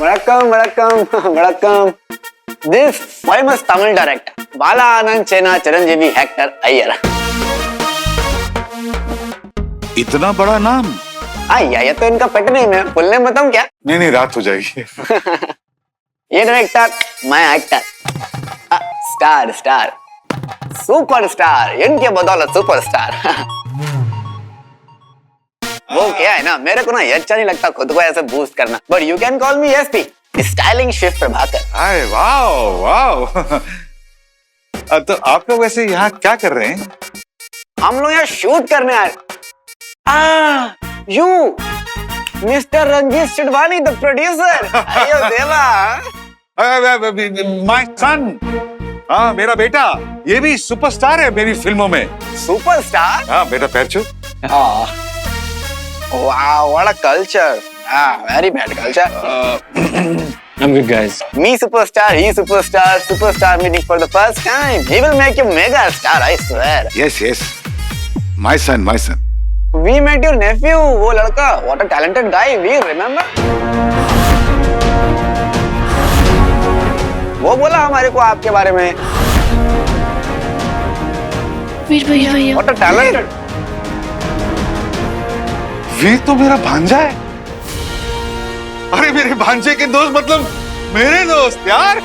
Vanakkam, vanakkam, vanakkam. This famous Tamil director, Bala Anand Chena Chiranjeevi actor Iyer. इतना बड़ा नाम? ये तो इनका पेट नेम है, फुल नेम बताऊं क्या? नहीं रात हो जाएगी। ये डायरेक्टर, मैं actor, star star, super star, इनके बदौलत सुपर स्टार। वो क्या है ना, मेरे को ना ये अच्छा नहीं लगता खुद को ऐसे बूस्ट करना, but you can call me SP, styling Shiv Prabhakar. अरे वाओ वाओ। तो आप लोग वैसे यहाँ क्या कर रहे हैं? हम लोग यहाँ शूट करने आए। You mister Ranjeet Sidwani the producer. अयो देवा। My son. हाँ मेरा बेटा, ये भी सुपरस्टार है मेरी फिल्मों में। सुपरस्टार? हाँ बेटा पैर छू। Wow, what a culture. Very bad culture. I'm good, guys. Me superstar, he superstar, superstar meeting for the first time. He will make you mega star, I swear. Yes. My son. We met your nephew, वो लड़का. What a talented guy, we remember. वो बोला हमारे को आपके बारे में. वीर भैया. What a talented. वीर तो मेरा भांजा है। अरे मेरे भांजे के दोस्त मतलब मेरे दोस्त यार।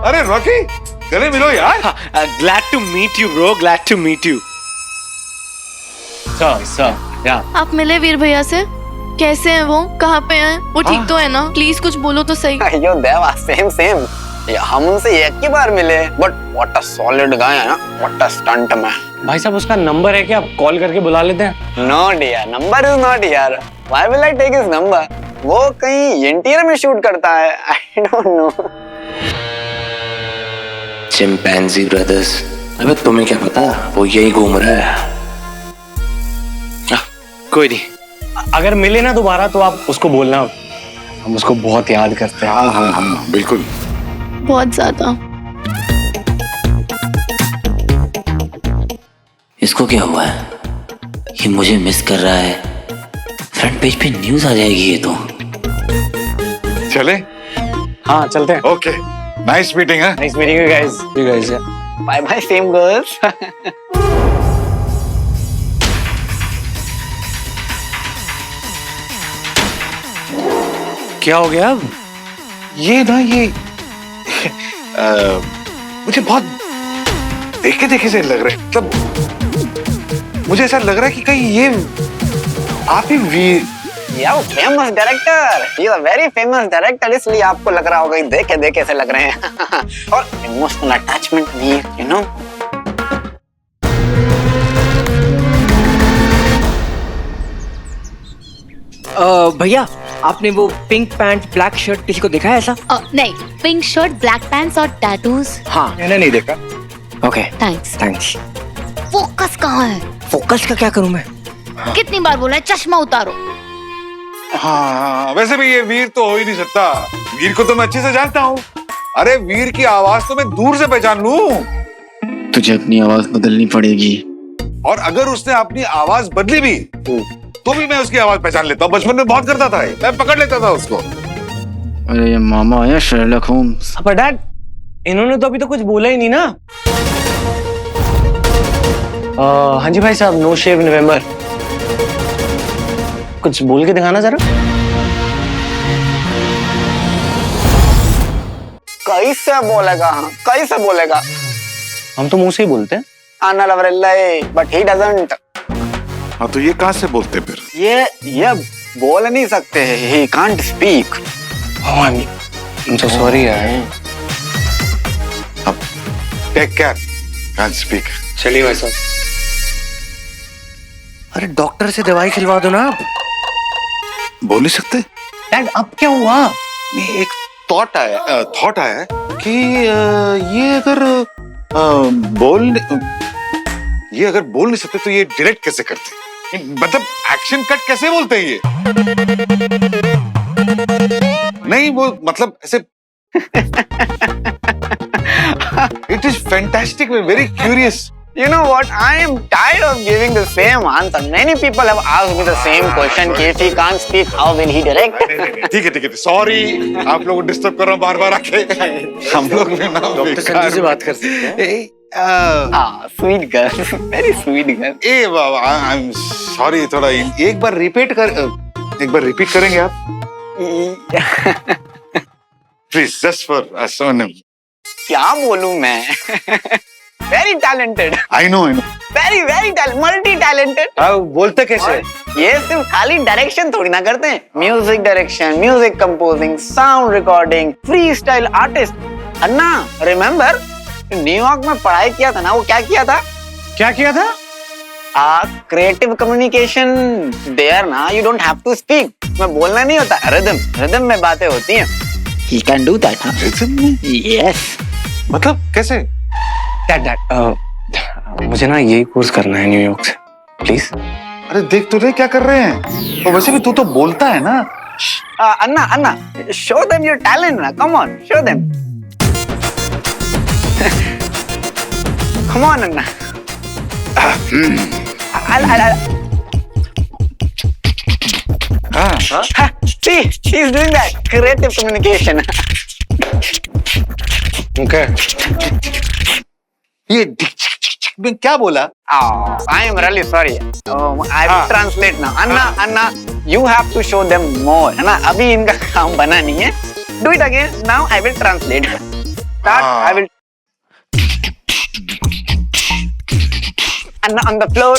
अरे रॉकी, गले मिलो यार। Glad to meet you, bro. Glad to meet you. Sir, yeah. आप मिले वीर भैया से? कैसे हैं वो? कहाँ पे हैं? वो ठीक तो है ना? प्लीज कुछ बोलो तो सही। अयो देवा, सेम। हम उनसे एक ही बार मिले, बट व्हाट अ सॉलिड गाय है ना, व्हाट अ स्टंट मैन। भाई साहब उसका नंबर है क्या? आप कॉल करके बुला लेते हैं? No dear, number is not here. Why will I take his number? वो कहीं एनटीआर में शूट करता है, I don't know. Chimpanzee brothers, अबे तुम्हें क्या पता, वो यही घूम रहा है। कोई नहीं, अगर मिले ना दोबारा तो आप उसको बोलना हम उसको बहुत याद करते हैं। हाँ बिल्कुल, बहुत ज्यादा। इसको क्या हुआ है? ये मुझे मिस कर रहा है। फ्रंट पेज पे न्यूज आ जाएगी ये तो। चले? हाँ चलते हैं। ओके, नाइस मीटिंग है। Nice meeting you guys. Bye bye same girls. क्या हो गया अब? ये मुझे बहुत देखे से लग रहा है, मतलब मुझे ऐसा लग रहा है कि कहीं ये आप ही वीर। यार famous director, he is a very famous director, इसलिए आपको लग रहा होगा देखे से लग रहे हैं। और इमोशनल अटैचमेंट भी, यू नो। भैया आपने वो पिंक पैंट ब्लैक शर्ट किसी को देखा है ऐसा? नहीं, पिंक शर्ट, ब्लैक पैंट्स और टैटूज। हाँ मैंने नहीं देखा। Okay thanks. फोकस कहाँ है? फोकस का क्या करूँ मैं? कितनी बार बोला है चश्मा उतारो। हाँ वैसे भी ये वीर तो हो ही नहीं सकता। वीर को तो मैं अच्छे से जानता हूँ। अरे वीर की आवाज तो मैं दूर से पहचान लूं। तुझे अपनी आवाज बदलनी पड़ेगी। और अगर उसने अपनी आवाज बदली भी तो भी मैं उसकी आवाज पहचान लेता हूँ। बचपन में बहुत करता था, मैं पकड़ लेता था उसको। अरे ये मामा आया शर्लक होम्स। पर डैड, इन्होंने तो अभी तो कुछ बोला ही नहीं ना। हाँ जी भाई साहब, नो शेव नवंबर। कुछ बोल के दिखाना जरा। कैसे बोलेगा? हम तो मुंह से ही बोलते हैं। आना लवरेल्ले, बट ही डजंट। हाँ तो ये कहाँ से बोलते फिर? ये बोल नहीं सकते, he can't speak. I'm so sorry यार। अब टेक केयर, can't speak। चलिए भाई साहब। अरे डॉक्टर से दवाई खिलवा दो ना आप। बोल नहीं सकते? डैड अब क्या हुआ? नहीं, एक थॉट आया कि ये अगर बोल नहीं सकते तो ये डायरेक्ट कैसे करते? मतलब एक्शन कट कैसे बोलते हैं ये? नहीं वो मतलब ऐसे। It is fantastic, very curious. You know what? I am tired of giving the same answer. Many people have asked me the same question. If he can't speak, how will he direct? ठीक है sorry आप लोगों को disturb कर रहा हूँ बार बार आके हम लोग भी ना डॉक्टर संजू से बात कर सकते हैं। Ah, sweet girl. Very sweet girl. A Baba I am sorry थोड़ा एक बार रिपीट करेंगे आप प्लीज जस्ट फॉर सोनम क्या बोलूं मैं? Very talented. I know Very talented. Multi talented. बोलते कैसे? ये सिर्फ खाली डायरेक्शन थोड़ी ना करते हैं। Music direction, music composing, sound recording, free style artist. अन्ना रिमेम्बर न्यूयॉर्क में पढ़ाई किया था ना, वो क्या किया था? क्या किया था? क्रिएटिव कम्युनिकेशन देयर ना, you don't have to speak. मैं बोलना नहीं होता, रिदम में बातें होती हैं। He can do that, huh? Rhythm में? Yes. मतलब कैसे? डैड मुझे ना यही कोर्स करना है न्यूयॉर्क से, प्लीज। अरे देख तो रहे क्या कर रहे हैं। तो वैसे भी तू तो बोलता है ना। अन्ना, show them your talent ना, come on, show them. Come on, Anna. See, he's doing that creative communication. Okay. ये में क्या बोला? I am really sorry. I will translate now. Anna, you have to show them more. है ना? अभी इनका काम बना नहीं है. Do it again. Now I will translate. Start. I will. Anna on the floor.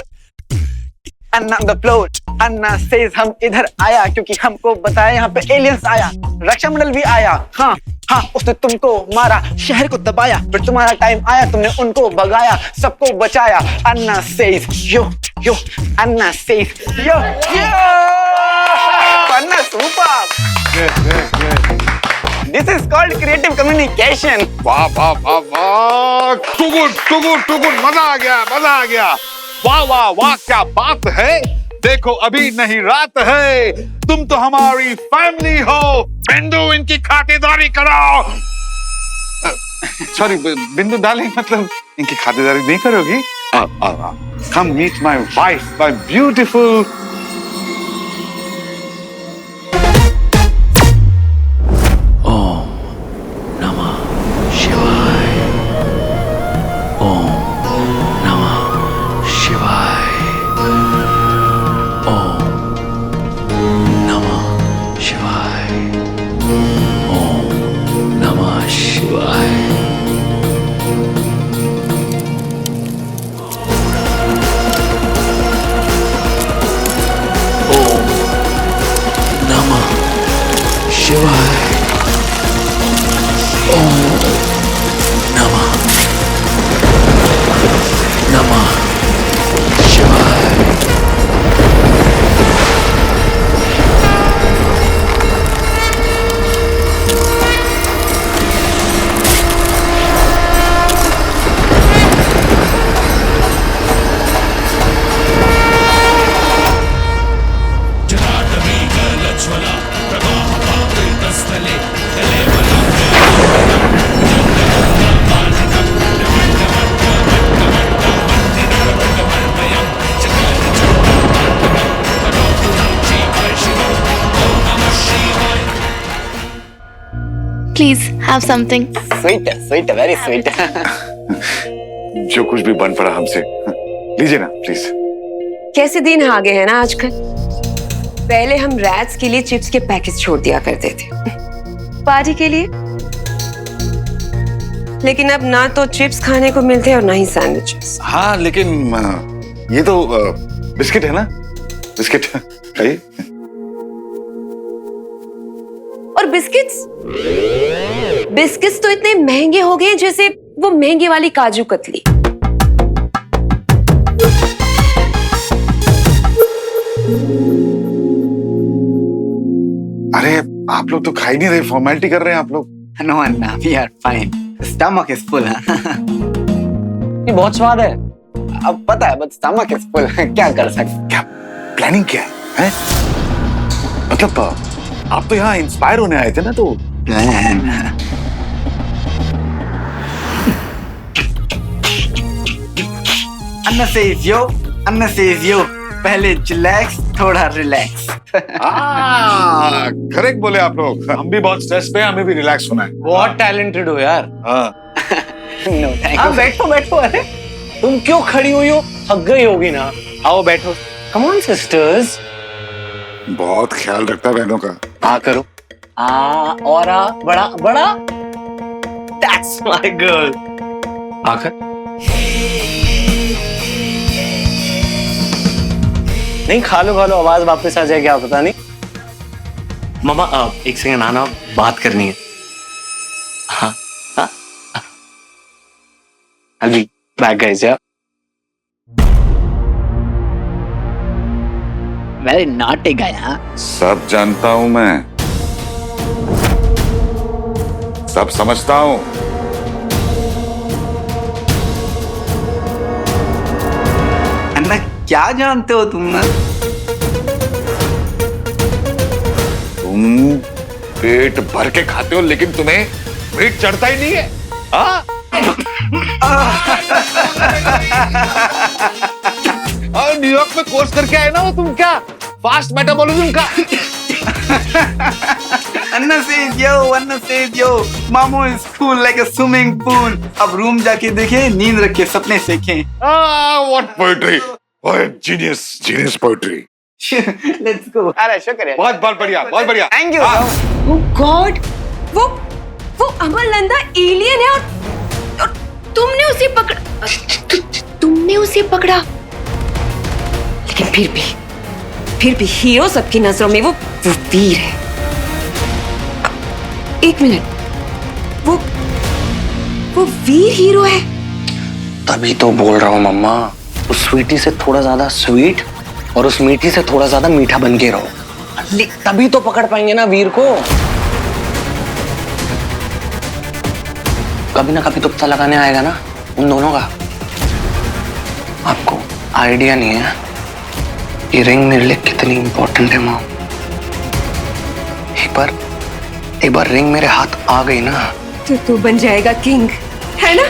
Anna on the floor. Anna says हम इधर आया क्योंकि हमको बताया यहाँ पे एलियंस आया, रक्षामंडल भी आया। हाँ उसने तुमको मारा, शहर को दबाया, फिर तुम्हारा टाइम आया, तुमने उनको भगाया, सबको बचाया। Anna says yo, Anna says yo. Anna super. This is called creative communication. वाह टू गुड मजा आ गया। वाह क्या बात है। देखो अभी नहीं रात है, तुम तो हमारी फैमिली हो। बिंदु इनकी खातिरदारी कराओ। सॉरी बिंदु डार्लिंग, मतलब इनकी खातिरदारी नहीं करोगी? Come meet my wife, my beautiful. Please have something. Sweet, very sweet. जो कुछ भी बन पड़ा हमसे, लीजिए ना प्लीज। कैसे दिन आ गए हैं ना आजकल। पहले हम रैट्स के लिए चिप्स के पैकेट छोड़ दिया करते थे पार्टी के लिए, लेकिन अब ना तो चिप्स खाने को मिलते और ना ही सैंडविचेस। हाँ लेकिन ये तो बिस्किट है ना, बिस्किट खाइए। और बिस्किट्स तो इतने महंगे हो गए जैसे वो महंगे वाली काजू कतली। अरे आप लोग तो खा ही नहीं रहे, फॉर्मेलिटी कर रहे हैं आप लोग। No, Anna, we are fine. Stomach is full. ये बहुत स्वाद है। अब पता है, but stomach is full. क्या कर सकते? क्या प्लानिंग क्या है? मतलब आप तो यहाँ इंस्पायर होने आए थे ना, तो अन्ना says yo, अन्ना says yo. पहले चिलैक्स, थोड़ा रिलैक्स. करेक्ट बोले आप लोग. हम भी बहुत स्ट्रेस पे हैं, हमें भी रिलैक्स होना है. बहुत टैलेंटेड हो यार. हाँ. No, thank हाँ you. बैठो बैठो. अरे तुम क्यों खड़ी हुई हो? थक गई होगी ना. आओ बैठो. Come on sisters. बहुत ख्याल रखता है बहनों का. आ करो. आ और आ बड़ा बड़ा. That's my girl. आकर. नहीं खा लो आवाज वापस आ जाए क्या पता नहीं. मामा एक सेकंड आना, बात करनी है. हाँ हाँ अभी बैग गए जा. Very naughty guy, हाँ. सब जानता हूं मैं. सब समझता हूं. अन्ना क्या जानते हो तुम ना? तुम पेट भर के खाते हो लेकिन तुम्हें पेट चढ़ता ही नहीं है. हाँ? और न्यूयॉर्क में कोर्स करके आए ना वो तुम. क्या फास्ट मेटाबॉलिज्म का. अन्ना says yo, अन्ना says yo. मामू is cool like a swimming pool. अब रूम जाके देखे, नींद रखे, सपने सीखे. What poetry. What genius poetry. Let's go. अरे शुक्रिया. बहुत बढ़िया, बहुत बढ़िया. Thank you. Oh God, वो अमर नंदा एलियन है और तुमने उसे पकड़ा. लेकिन फिर भी हीरो सबकी नजरों में वो वीर है. एक मिनट, वो वीर हीरो है. तभी तो बोल रहा हूँ मम्मा, उस स्वीटी से थोड़ा ज्यादा स्वीट और उस मीठी से थोड़ा ज्यादा मीठा बन के रहो. तभी तो पकड़ पाएंगे ना वीर को. कभी ना कभी तो पता लगाने आएगा ना उन दोनों का. आपको आइडिया नहीं है ये रिंग मेरे लिए कितनी इंपॉर्टेंट है माँ. एक बार रिंग मेरे हाथ आ गई ना तो तू बन जाएगा किंग, है ना?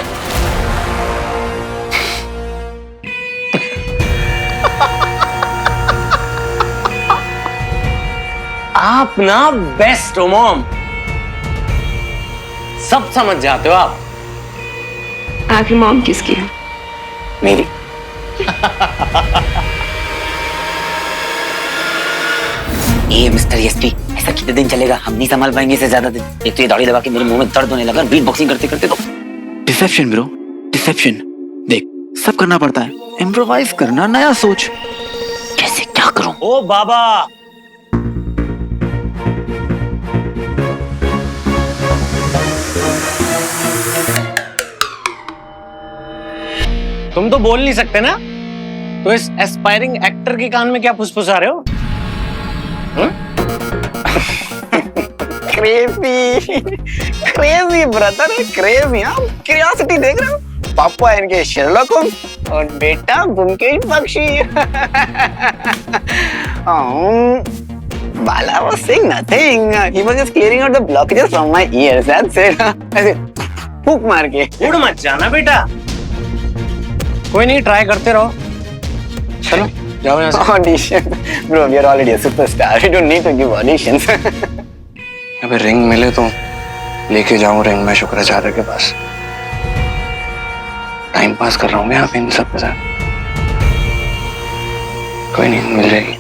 आप ना बेस्ट हो मॉम. सब समझ जाते हो आप. आखिर मॉम किसकी है? मेरी. ये मिस्टर एसपी, ऐसा कितने दिन चलेगा? हम नहीं संभाल पाएंगे इसे ज्यादा दिन. एक तो ये दाढ़ी दबा के मेरे मुंह में दर्द होने लगा बीट बॉक्सिंग करते करते. तो डिसेप्शन ब्रो, डिसेप्शन. देख, सब करना पड़ता है. इम्प्रोवाइज करना, नया सोच. कैसे क्या करूं? ओ बाबा, तुम तो बोल नहीं सकते ना, तो इस एस्पायरिंग एक्टर के कान में क्या फुसफुसा रहे हो? Crazy brother, crazy. हाँ, क्यूरियोसिटी देख रहे हो. पापा इनके शेरलॉक होम्स और बेटा Byomkesh Bakshi. Bala was saying nothing. He was just clearing out the blockages from my ears. That's it. ऐसे फूक मार के. उड़ मत जाना बेटा. कोई नहीं, ट्राई करते रहो. चलो जाओ यहाँ से. Audition, bro. We are already a superstar. We don't need to give auditions. अबे रिंग मिले तो लेके जाऊं रिंग में शुक्राचार्य के पास. टाइम पास कर रहा हूँ मैं यहाँ पे इन सब के साथ. कोई नहीं, मिल जाएगी.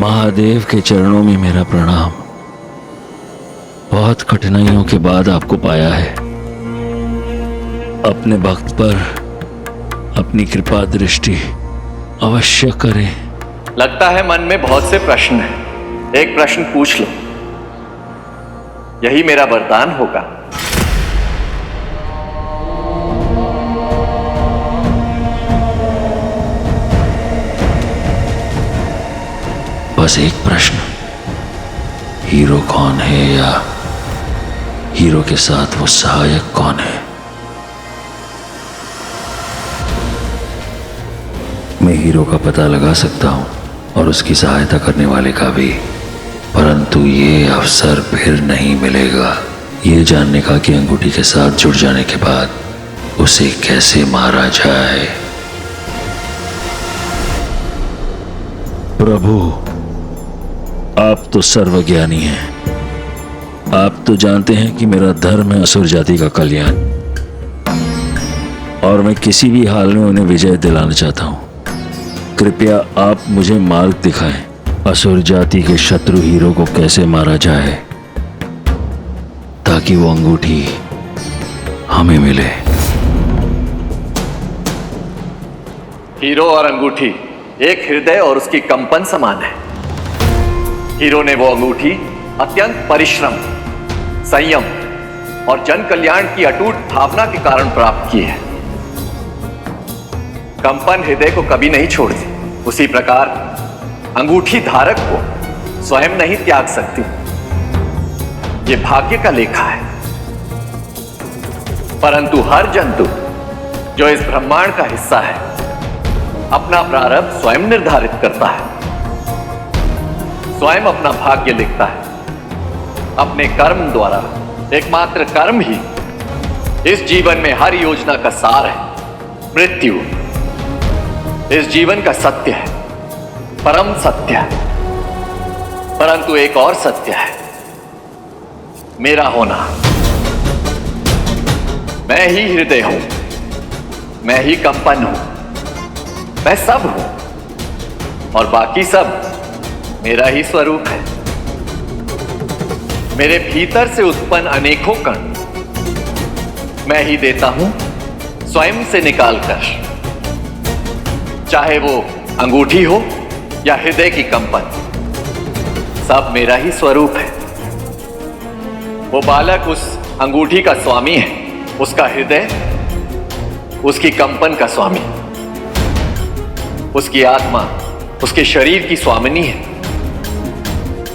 महादेव के चरणों में मेरा प्रणाम. बहुत कठिनाइयों के बाद आपको पाया है. अपने भक्त पर अपनी कृपा दृष्टि अवश्य करें. लगता है मन में बहुत से प्रश्न हैं. एक प्रश्न पूछ लो, यही मेरा वरदान होगा. बस एक प्रश्न, हीरो कौन है या हीरो के साथ वो सहायक कौन है? मैं हीरो का पता लगा सकता हूं और उसकी सहायता करने वाले का भी, परंतु ये अवसर फिर नहीं मिलेगा. ये जानने का कि अंगूठी के साथ जुड़ जाने के बाद उसे कैसे मारा जाए। प्रभु, आप तो सर्वज्ञानी हैं। आप तो जानते हैं कि मेरा धर्म है असुर जाति का कल्याण, और मैं किसी भी हाल में उन्हें विजय दिलाना चाहता हूं। कृपया आप मुझे मार्ग दिखाएं, असुर जाति के शत्रु हीरो को कैसे मारा जाए, ताकि वो अंगूठी हमें मिले। हीरो और अंगूठी एक हृदय और उसकी कंपन समान है। हीरो ने वो अंगूठी अत्यंत परिश्रम, संयम और जन कल्याण की अटूट भावना के कारण प्राप्त की है। कंपन हृदय को कभी नहीं छोड़ती, उसी प्रकार अंगूठी धारक को स्वयं नहीं त्याग सकती। ये भाग्य का लेखा है। परंतु हर जंतु जो इस ब्रह्मांड का हिस्सा है अपना प्रारब्ध स्वयं निर्धारित करता है, स्वयं अपना भाग्य लिखता है। अपने कर्म द्वारा, एकमात्र कर्म ही इस जीवन में हर योजना का सार है। मृत्यु इस जीवन का सत्य है, परम सत्य है। परंतु एक और सत्य है, मेरा होना। मैं ही हृदय हूं, मैं ही कंपन हूं, मैं सब हूं, और बाकी सब मेरा ही स्वरूप है। मेरे भीतर से उत्पन्न अनेकों कण मैं ही देता हूं स्वयं से निकालकर, चाहे वो अंगूठी हो या हृदय की कंपन, सब मेरा ही स्वरूप है। वो बालक उस अंगूठी का स्वामी है, उसका हृदय उसकी कंपन का स्वामी, उसकी आत्मा उसके शरीर की स्वामिनी है।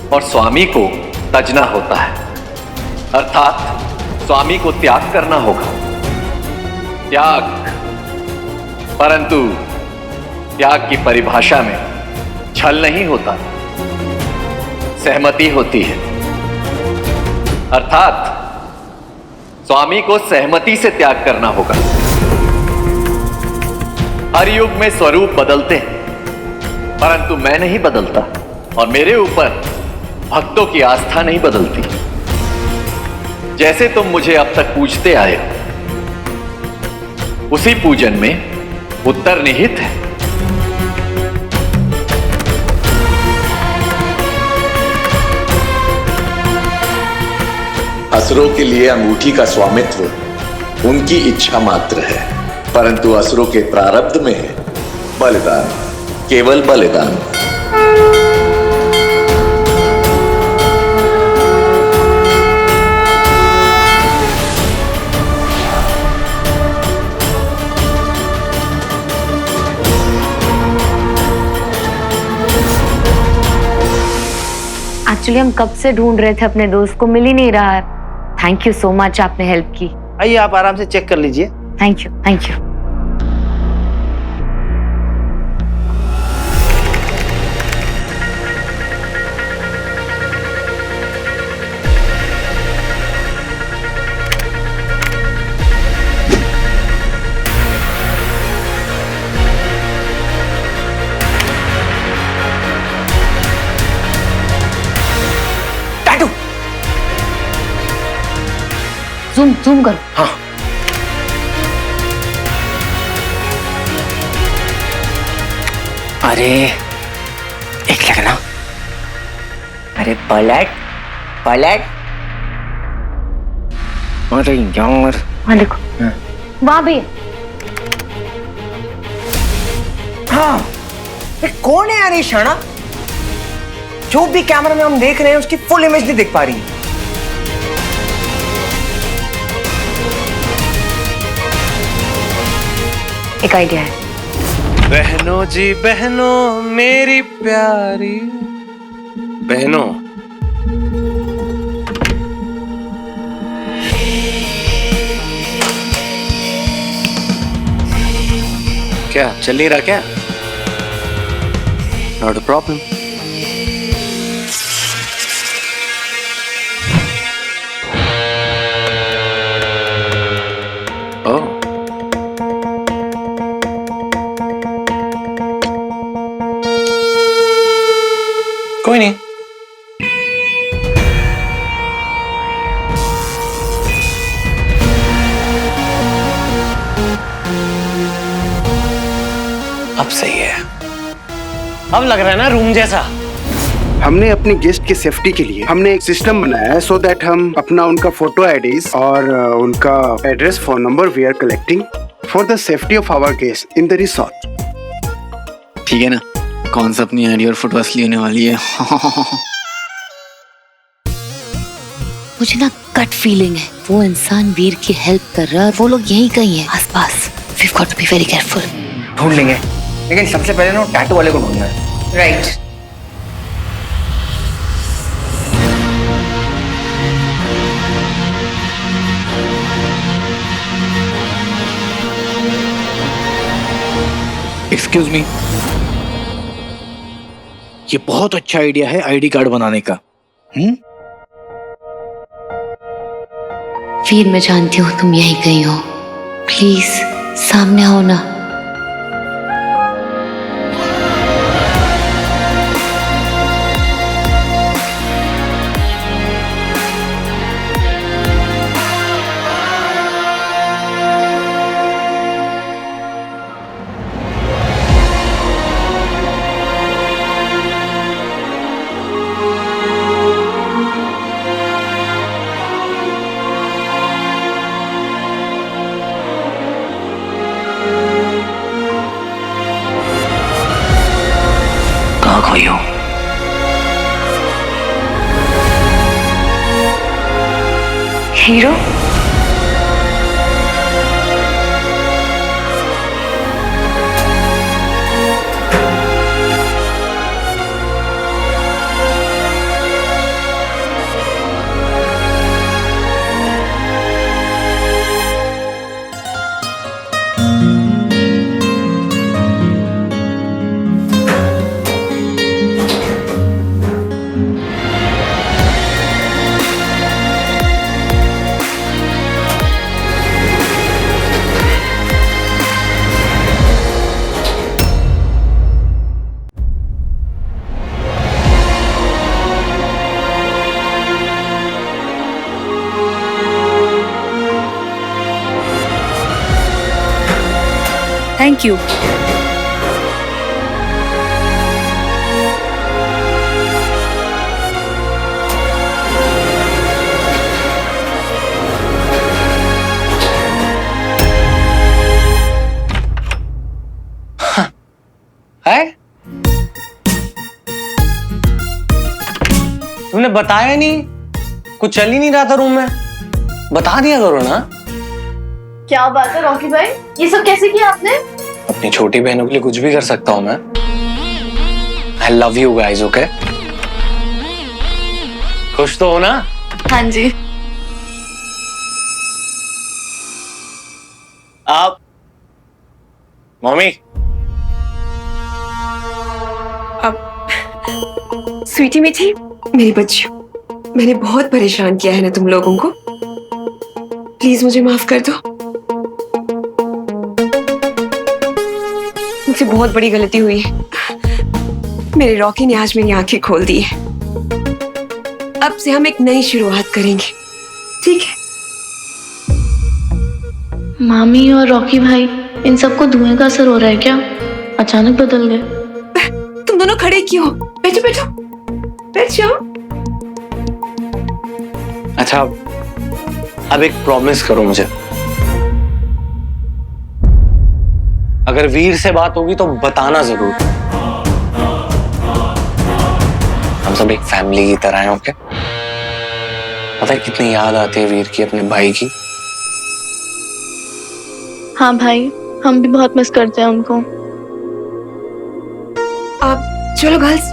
और स्वामी को तजना होता है, अर्थात स्वामी को त्याग करना होगा। त्याग, परंतु त्याग की परिभाषा में छल नहीं होता, सहमति होती है। अर्थात स्वामी को सहमति से त्याग करना होगा। हर युग में स्वरूप बदलते हैं, परंतु मैं नहीं बदलता, और मेरे ऊपर भक्तों की आस्था नहीं बदलती। जैसे तुम मुझे अब तक पूजते आए हो, उसी पूजन में उत्तर निहित है। असुरों के लिए अंगूठी का स्वामित्व उनकी इच्छा मात्र है, परंतु असुरों के प्रारब्ध में है बलिदान, केवल बलिदान। एक्चुअली हम कब से ढूंढ रहे थे अपने दोस्त को, मिल ही नहीं रहा है। थैंक यू सो मच, आपने हेल्प की। आइए आप आराम से चेक कर लीजिए। Thank you, thank you. Zoom zoom करो। हाँ। अरे एक सेकंड ना। अरे पलट पलट। अरे यार, हाँ देखो, वहां भी है। हाँ, ये कौन है यार ये शाना? जो भी कैमरा में हम देख रहे हैं उसकी फुल इमेज नहीं देख पा रही। एक आइडिया है। बहनों जी बहनों मेरी प्यारी बहनों, क्या चल नहीं रहा क्या? Not a problem. अब सही है, अब लग रहा है ना रूम जैसा। हमने अपनी गेस्ट की सेफ्टी के लिए हमने एक सिस्टम बनाया है सो दैट हम अपना उनका फोटो आईडीज और उनका address phone number we are collecting for the safety of our guest in the resort. ठीक है ना, कौन सा अपनी आईडी और फोटो असली होने वाली है। मुझे ना गट फीलिंग है वो इंसान वीर की हेल्प कर रहा है और वो लोग यहीं कहीं हैं आसपास। We've got to be very careful. ढूंढ लेंगे, लेकिन सबसे पहले ना टैटू वाले को ढूंढना है। राइट। एक्सक्यूज मी, ये बहुत अच्छा आइडिया है आईडी कार्ड बनाने का। वीर मैं जानती हूँ तुम यहीं कहीं हो, प्लीज सामने आओ ना। कहाँ खोई हो? Hero, thank you. है? तुमने बताया नहीं, कुछ चल ही नहीं रहा था रूम में, बता दिया करो ना। क्या बात है रॉकी भाई, ये सब कैसे किया आपने? अपनी छोटी बहनों के लिए कुछ भी कर सकता हूं मैं। I love you guys, okay? खुश तो हो ना? हाँ जी। आप मम्मी, अब स्वीटी मीठी मेरी बच्ची, मैंने बहुत परेशान किया है ना तुम लोगों को, प्लीज मुझे माफ कर दो। मुझसे बहुत बड़ी गलती हुई है। मेरे रॉकी ने आज मेरी आंखें खोल दी है। अब से हम एक नई शुरुआत करेंगे, ठीक है? मामी और रॉकी भाई, इन सबको धुएं का असर हो रहा है क्या? अचानक बदल गए। तुम दोनों खड़े क्यों हो? बैठो बैठो, बैठ जाओ। अच्छा अब एक प्रॉमिस करो मुझे, अगर वीर से बात होगी तो बताना जरूर। हम सब एक फैमिली की तरह हैं, ओके? पता है कितनी याद आती है वीर की अपने भाई की। हाँ भाई, हम भी बहुत मिस करते हैं उनको। आप चलो गर्ल्स,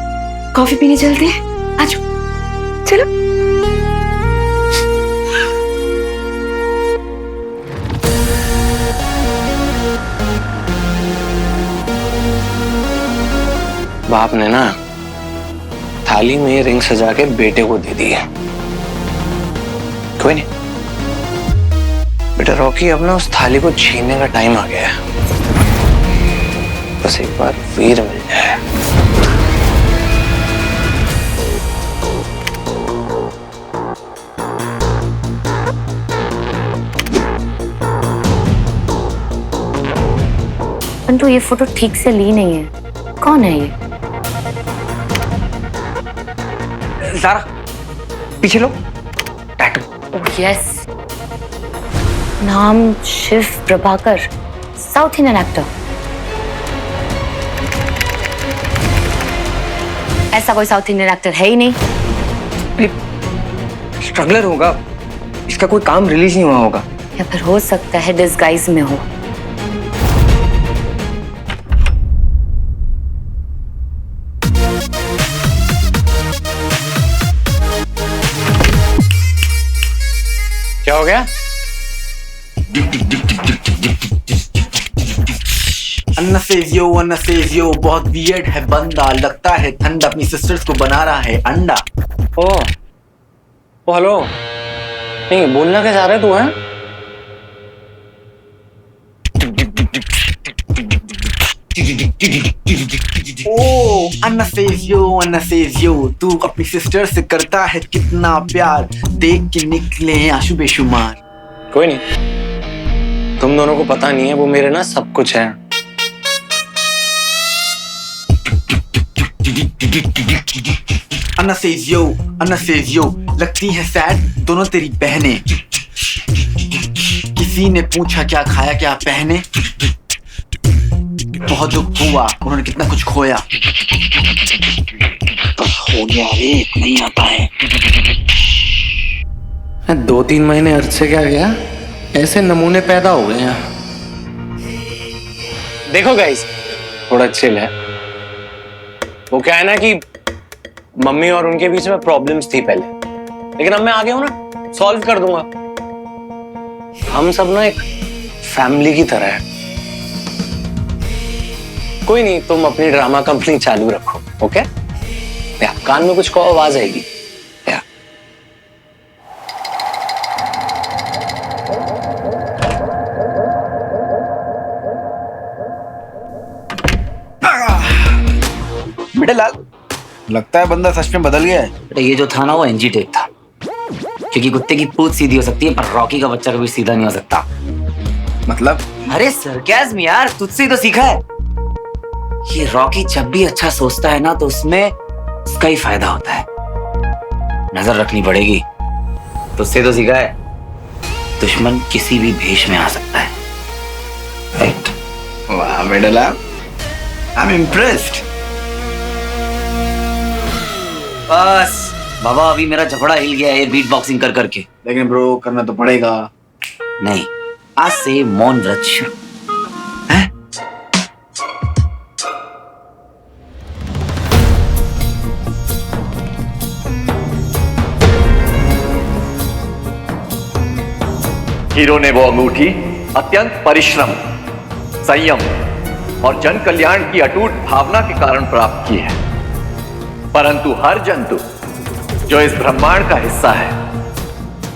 कॉफी पीने चलते हैं, आ जाओ, चलो। बाप ने ना थाली में रिंग सजा के बेटे को दे दी है। कोई नहीं बेटा रॉकी, अब ना उस थाली को छीनने का टाइम आ गया है। बस एक बार वीर मिल जाए। परंतु ये फोटो ठीक से ली नहीं है। कौन है ये? ज़ारा पीछे लो। टैटू। ओह यस, नाम Shiv Prabhakar, south Indian actor. ऐसा कोई साउथ इंडियन एक्टर है ही नहीं। स्ट्रगलर होगा, इसका कोई काम रिलीज नहीं हुआ होगा। या फिर हो सकता है डिस्गाइज में हो। क्या हो गया? अन्ना सेज यो बहुत वियर्ड है बंदा, लगता है ठंड अपनी सिस्टर्स को बना रहा है अंडा। ओ हेलो, नहीं बोलना क्या चाह रहे तू? है ओ अन्ना सेज यो, तू अपनी सिस्टर से करता है कितना प्यार, देख के निकले हैं आंसू बेशुमार। कोई नहीं, तुम दोनों को पता नहीं है, वो मेरे ना सब कुछ है। अन्ना सेज यो, लगती है सैड दोनों तेरी बहनें। किसी ने पूछा क्या खाया क्या पहने, बहुत दुख हुआ उन्होंने कितना कुछ खोया। हो गया रे, नहीं आता है। 2-3 महीने अर्थ से क्या गया, ऐसे नमूने पैदा हो गए हैं। देखो गाइस, थोड़ा चिल है। वो क्या है ना कि मम्मी और उनके बीच में प्रॉब्लम्स थी पहले, लेकिन अब मैं आ गया हूं ना, सॉल्व कर दूंगा। हम सब ना एक फैमिली की तरह है। कोई नहीं, तुम अपनी ड्रामा कंपनी चालू रखो, ओके? या कान में कुछ कहो, आवाज आएगी। या बेटे लाल, लगता है बंदा सच में बदल गया है। बेटा ये जो था ना वो एनजी टेक था, क्योंकि कुत्ते की पूंछ सीधी हो सकती है पर रॉकी का बच्चा कभी सीधा नहीं हो सकता। मतलब? अरे सरकाज़्म यार, तुझसे ही तो सीखा है। ये रॉकी जब भी अच्छा सोचता है ना तो उसमें उसका ही फायदा होता है। नजर रखनी पड़ेगी। तुझसे तो सीखा है, दुश्मन किसी भी भेष में आ सकता है। राइट? वाह बेटे लाल, आई एम इम्प्रेस्ड। बस बाबा, अभी मेरा झपड़ा हिल गया है बीट बॉक्सिंग कर करके। लेकिन ब्रो करना तो पड़ेगा। नहीं, आज से मौन व्रत शुरू। हीरो ने वो अंगूठी अत्यंत परिश्रम, संयम और जन कल्याण की अटूट भावना के कारण प्राप्त की है। परंतु हर जंतु जो इस ब्रह्मांड का हिस्सा है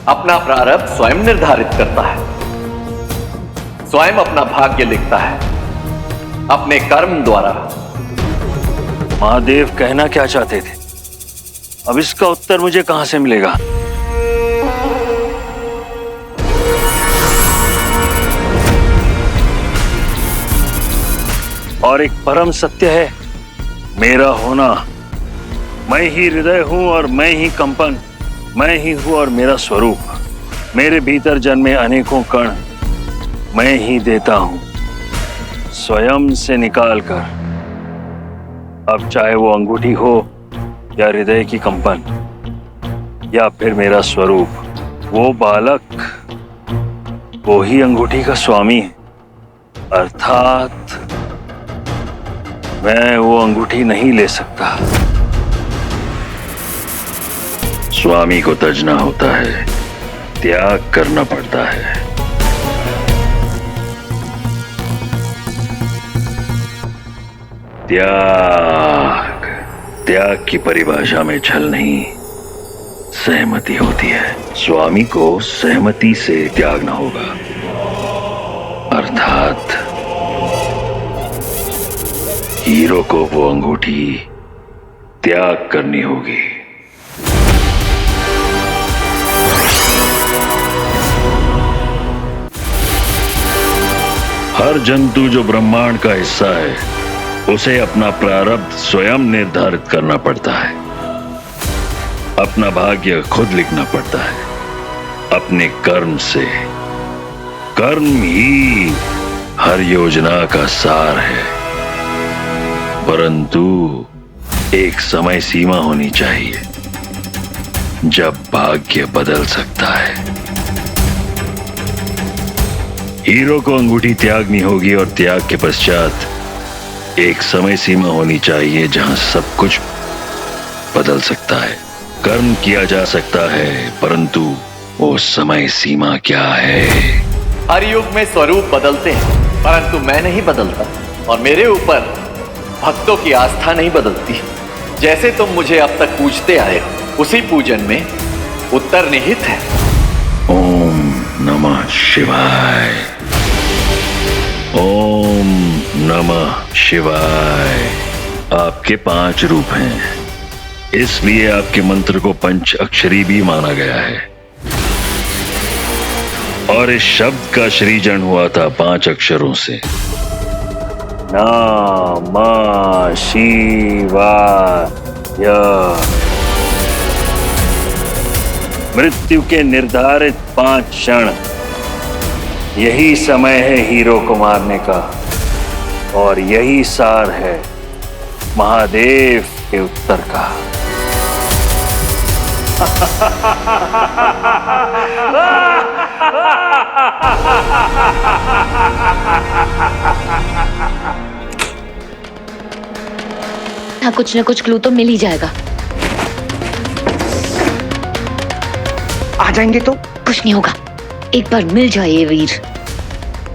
अपना प्रारब्ध स्वयं निर्धारित करता है, स्वयं अपना भाग्य लिखता है अपने कर्म द्वारा। महादेव कहना क्या चाहते थे, अब इसका उत्तर मुझे कहां से मिलेगा? और एक परम सत्य है, मेरा होना। मैं ही हृदय हूं और मैं ही कंपन, मैं ही हूं और मेरा स्वरूप। मेरे भीतर जन्मे अनेकों कण मैं ही देता हूं स्वयं से निकाल कर। अब चाहे वो अंगूठी हो या हृदय की कंपन या फिर मेरा स्वरूप, वो बालक वो ही अंगूठी का स्वामी है। अर्थात मैं वो अंगूठी नहीं ले सकता। स्वामी को तजना होता है, त्याग करना पड़ता है। त्याग, त्याग की परिभाषा में छल नहीं, सहमति होती है। स्वामी को सहमति से त्यागना होगा, अर्थात हीरो को वो अंगूठी त्याग करनी होगी। हर जंतु जो ब्रह्मांड का हिस्सा है उसे अपना प्रारब्ध स्वयं निर्धारित करना पड़ता है। अपना भाग्य खुद लिखना पड़ता है अपने कर्म से। कर्म ही हर योजना का सार है, परंतु एक समय सीमा होनी चाहिए जब भाग्य बदल सकता है। हीरो को अंगूठी त्यागनी होगी और त्याग के पश्चात एक समय सीमा होनी चाहिए जहां सब कुछ बदल सकता है। कर्म किया जा सकता है, परंतु वो समय सीमा क्या है? हर युग में स्वरूप बदलते हैं, परंतु मैं नहीं बदलता और मेरे ऊपर भक्तों की आस्था नहीं बदलती। जैसे तुम मुझे अब तक पूजते आए हो, उसी पूजन में उत्तर निहित है। ओम नमः शिवाय। ओम नमः शिवाय। आपके 5 रूप हैं, इसलिए आपके मंत्र को पंच अक्षरी भी माना गया है। और इस शब्द का सृजन हुआ था 5 अक्षरों से। नमः शिवाय। मृत्यु के निर्धारित 5 क्षण, यही समय है हीरो को मारने का, और यही सार है महादेव के उत्तर का। हाँ, कुछ ना कुछ क्लू तो मिल ही जाएगा। आ जाएंगे तो कुछ नहीं होगा, एक बार मिल जाए ये वीर,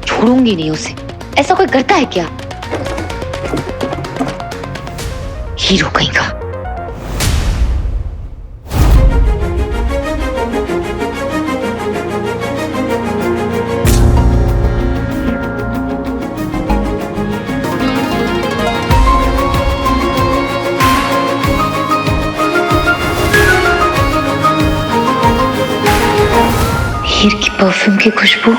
छोड़ूंगी नहीं उसे। ऐसा कोई करता है क्या? हीरो कहीं का। हीर की परफ्यूम की खुशबू।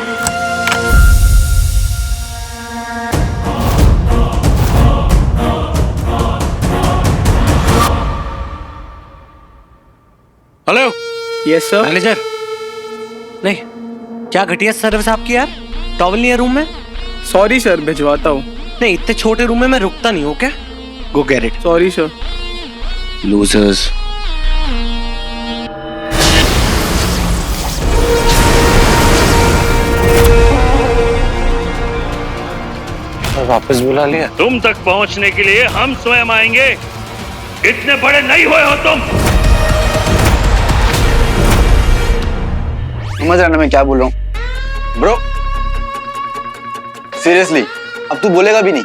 हेलो। Yes sir. मैनेजर, नहीं, क्या घटिया सर्विस आपकी यार। टॉवल नहीं है रूम में? सॉरी सर, भिजवाता हूँ। नहीं, इतने छोटे रूम में मैं रुकता नहीं हूँ क्या? गो get it. Sorry sir. Losers. वापस बुला लिया? तुम तक पहुंचने के लिए हम स्वयं आएंगे। इतने बड़े नहीं हुए हो तुम। समझ रहा ना मैं क्या बोल रहा हूँ? ब्रो सीरियसली अब तू बोलेगा भी नहीं।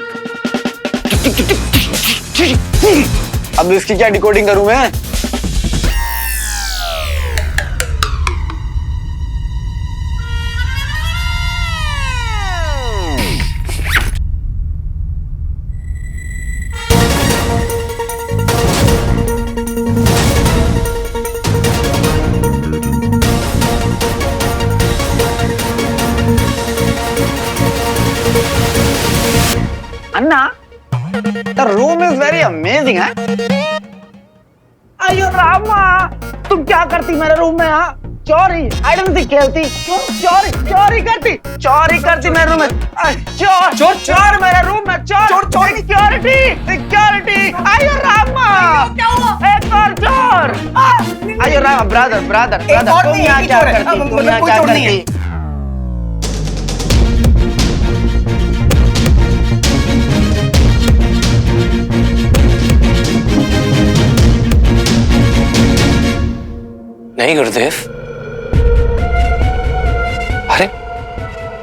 अब इसकी क्या डिकोडिंग करूं मैं? अन्ना, the room is very amazing, है? अयो रामा, तुम क्या करती मेरे रूम में? हाँ, चोरी, आइडेंटिटी खेलती, चोरी करती मेरे रूम में। चोर मेरे रूम में, चोर, सिक्योरिटी, अयो रामा, एक और चोर। अयो रामा, ब्रदर, तुम यहाँ क्या करती? नहीं गुरुदेव। अरे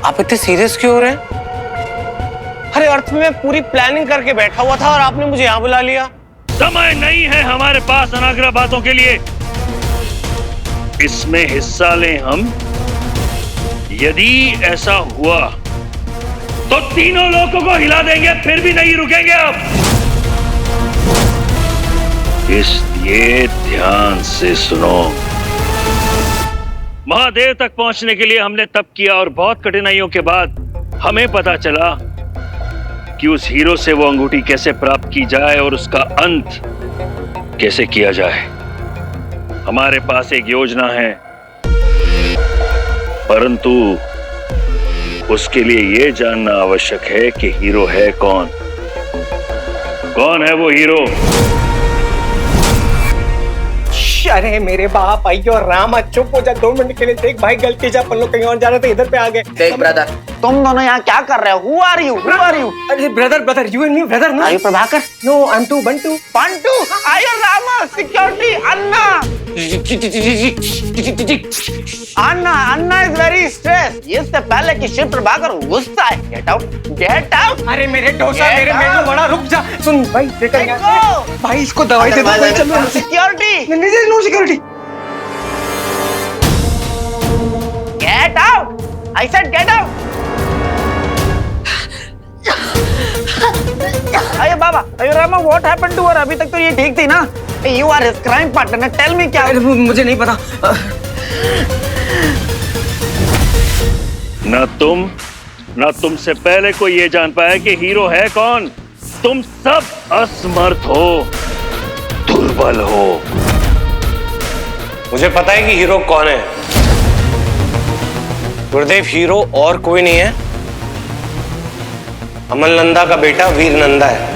आप इतने सीरियस क्यों हो रहे हैं? अरे अर्थ में मैं पूरी प्लानिंग करके बैठा हुआ था और आपने मुझे यहाँ बुला लिया। समय नहीं है हमारे पास अनाग्रह बातों के लिए। इसमें हिस्सा लें हम। यदि ऐसा हुआ तो तीनों लोगों को हिला देंगे, फिर भी नहीं रुकेंगे अब। इसलिए ध्यान से सुनो। महादेव तक पहुंचने के लिए हमने तप किया और बहुत कठिनाइयों के बाद हमें पता चला कि उस हीरो से वो अंगूठी कैसे प्राप्त की जाए और उसका अंत कैसे किया जाए। हमारे पास एक योजना है, परंतु उसके लिए यह जानना आवश्यक है कि हीरो है कौन। कौन है वो हीरो? अरे मेरे बाप आइयो राम, चुप हो जा 2 मिनट के लिए। देख भाई गलती से अपन लोग कहीं और जा रहे थे, इधर पे आ गए। देख ब्रदर, तुम दोनों यहाँ क्या कर रहे हो? Who are you? Who are you? अरे brother you and me brother ना। Are you Prabhakar? No I am to Bantu. Bantu, आयो रामा, सिक्योरिटी, अन्ना। अन्ना इज वेरी स्ट्रेस। इससे पहले कि शिव प्रभाकर गुस्सा है। Get out. अरे मेरे डोसा, मेरे मेनू बड़ा, रुक जा। सुन भाई देखो भाई, इसको दवाई दे दो भाई। चलो सिक्योरिटी, नहीं no security. Get out. I said get out. अरे बाबा, अरे Rama, what happened to her? अभी तक तो ये ठीक थी ना? You are his crime partner, tell me क्या? मुझे नहीं पता। ना तुमसे पहले कोई ये जान पाया कि हीरो है कौन। तुम सब असमर्थ हो, दुर्बल हो। मुझे पता है कि हीरो कौन है। गुरुदेव, हीरो और कोई नहीं है, अमल नंदा का बेटा वीर नंदा है।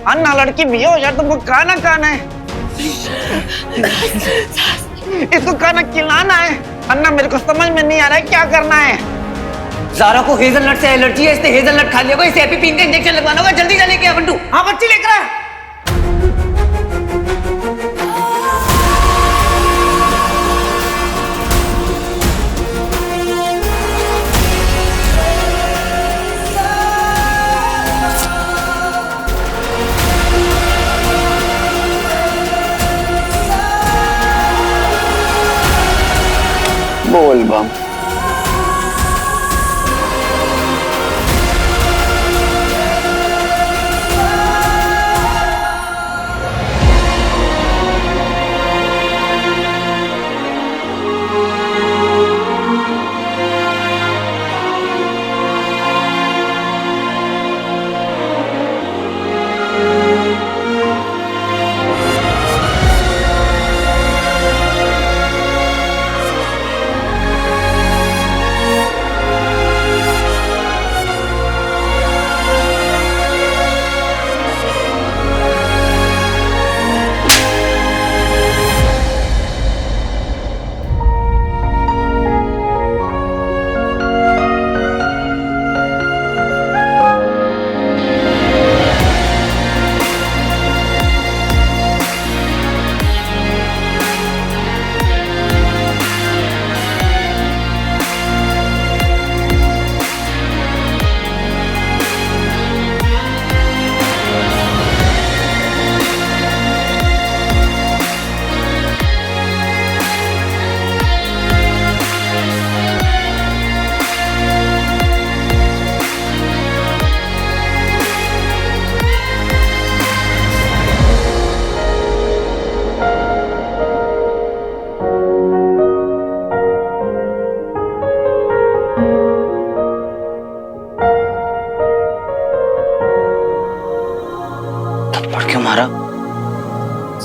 अन्ना लड़की भी हो यार, तुमको खाना है। इसको खाना खिलाना है। अन्ना, मेरे को समझ में नहीं आ रहा है क्या करना है। ज़ारा को हेजलनट से एलर्जी है, इसने हेजलनट खा लिया होगा, इसे एपिपिन का इंजेक्शन लगवाना होगा। जल्दी जाने क्या बंटू? हाँ बच्ची लेकर आ। बोल बम।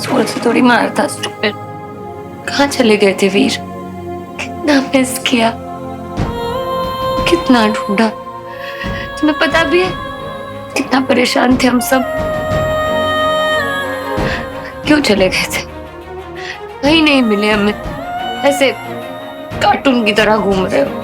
जोर से थोड़ी मारा था स्टूपिड। कहाँ चले गए थे वीर? कितना मिस किया, कितना ढूंढा। तुम्हें पता भी है कितना परेशान थे हम सब। क्यों चले गए थे? कहीं नहीं मिले हमें, ऐसे कार्टून की तरह घूम रहे हो।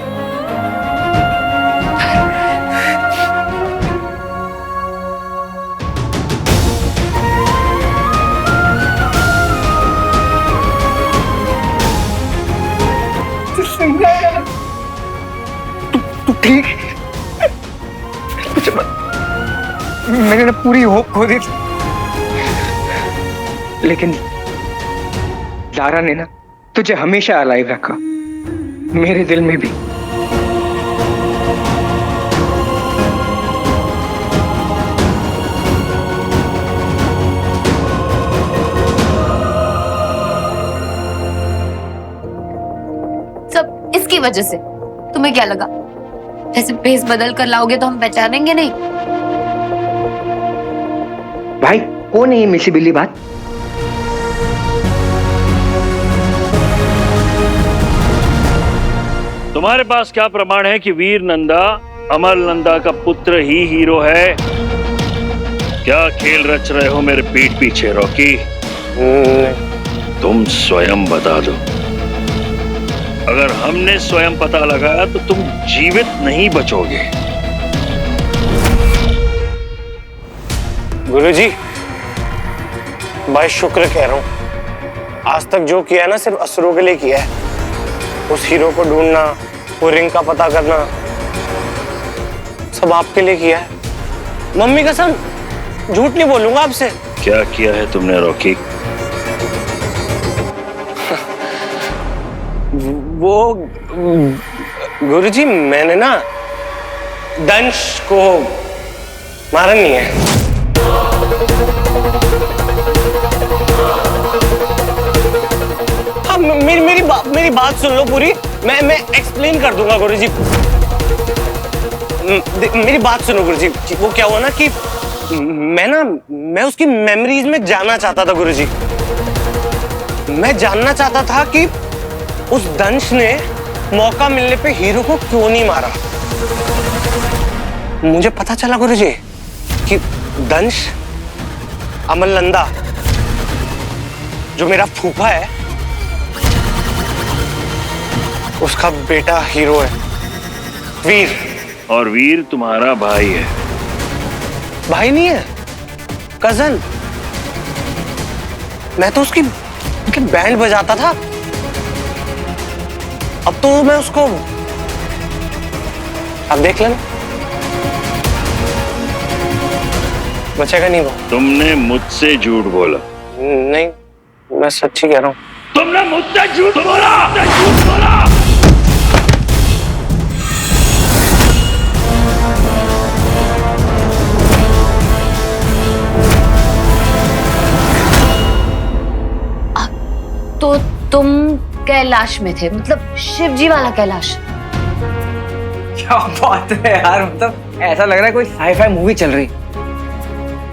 तू ठीक? मैंने ना पूरी होप खो दी थी, लेकिन ज़ारा ने ना तुझे हमेशा अलाइव रखा, मेरे दिल में भी। वजह से। तुम्हें क्या लगा ऐसे फेस बदल कर लाओगे तो हम पहचानेंगे नहीं? भाई कौन है ये मिसी बिल्ली बात? तुम्हारे पास क्या प्रमाण है कि वीर नंदा अमर नंदा का पुत्र ही हीरो है? क्या खेल रच रहे हो मेरे पीठ पीछे रॉकी? तुम स्वयं बता दो। अगर हमने स्वयं पता लगाया तो तुम जीवित नहीं बचोगे। गुरुजी, भाई शुक्र कह रहा हूं। आज तक जो किया है ना सिर्फ असुरों के लिए किया है। उस हीरो को ढूंढना, वो रिंग का पता करना, सब आपके लिए किया है। मम्मी कसम, झूठ नहीं बोलूंगा आपसे। क्या किया है तुमने रॉकी? वो गुरुजी, मैंने ना दंश को मारा नहीं है। हाँ, मेरी बात सुन लो पूरी। मैं एक्सप्लेन कर दूंगा गुरुजी। मेरी बात सुनो गुरुजी। वो क्या हुआ ना कि मैं उसकी मेमोरीज में जानना चाहता था गुरुजी। मैं जानना चाहता था कि उस दंश ने मौका मिलने पे हीरो को क्यों नहीं मारा। मुझे पता चला गुरुजी कि दंश अमलनंदा, जो मेरा फूफा है, उसका बेटा हीरो है, वीर। और वीर तुम्हारा भाई है? भाई नहीं है, कजन। मैं तो उसकी बैंड बजाता था। अब तो मैं उसको, अब देख लेना, बचेगा नहीं वो। तुमने मुझसे झूठ बोला? नहीं, मैं सच्ची कह रहा हूं। तुमने मुझसे झूठ बोला? झूठ बोला? तो तुम कैलाश में थे, मतलब शिव जी वाला कैलाश? क्या बात है यार, मतलब ऐसा लग रहा है कोई साई-फाई मूवी चल रही।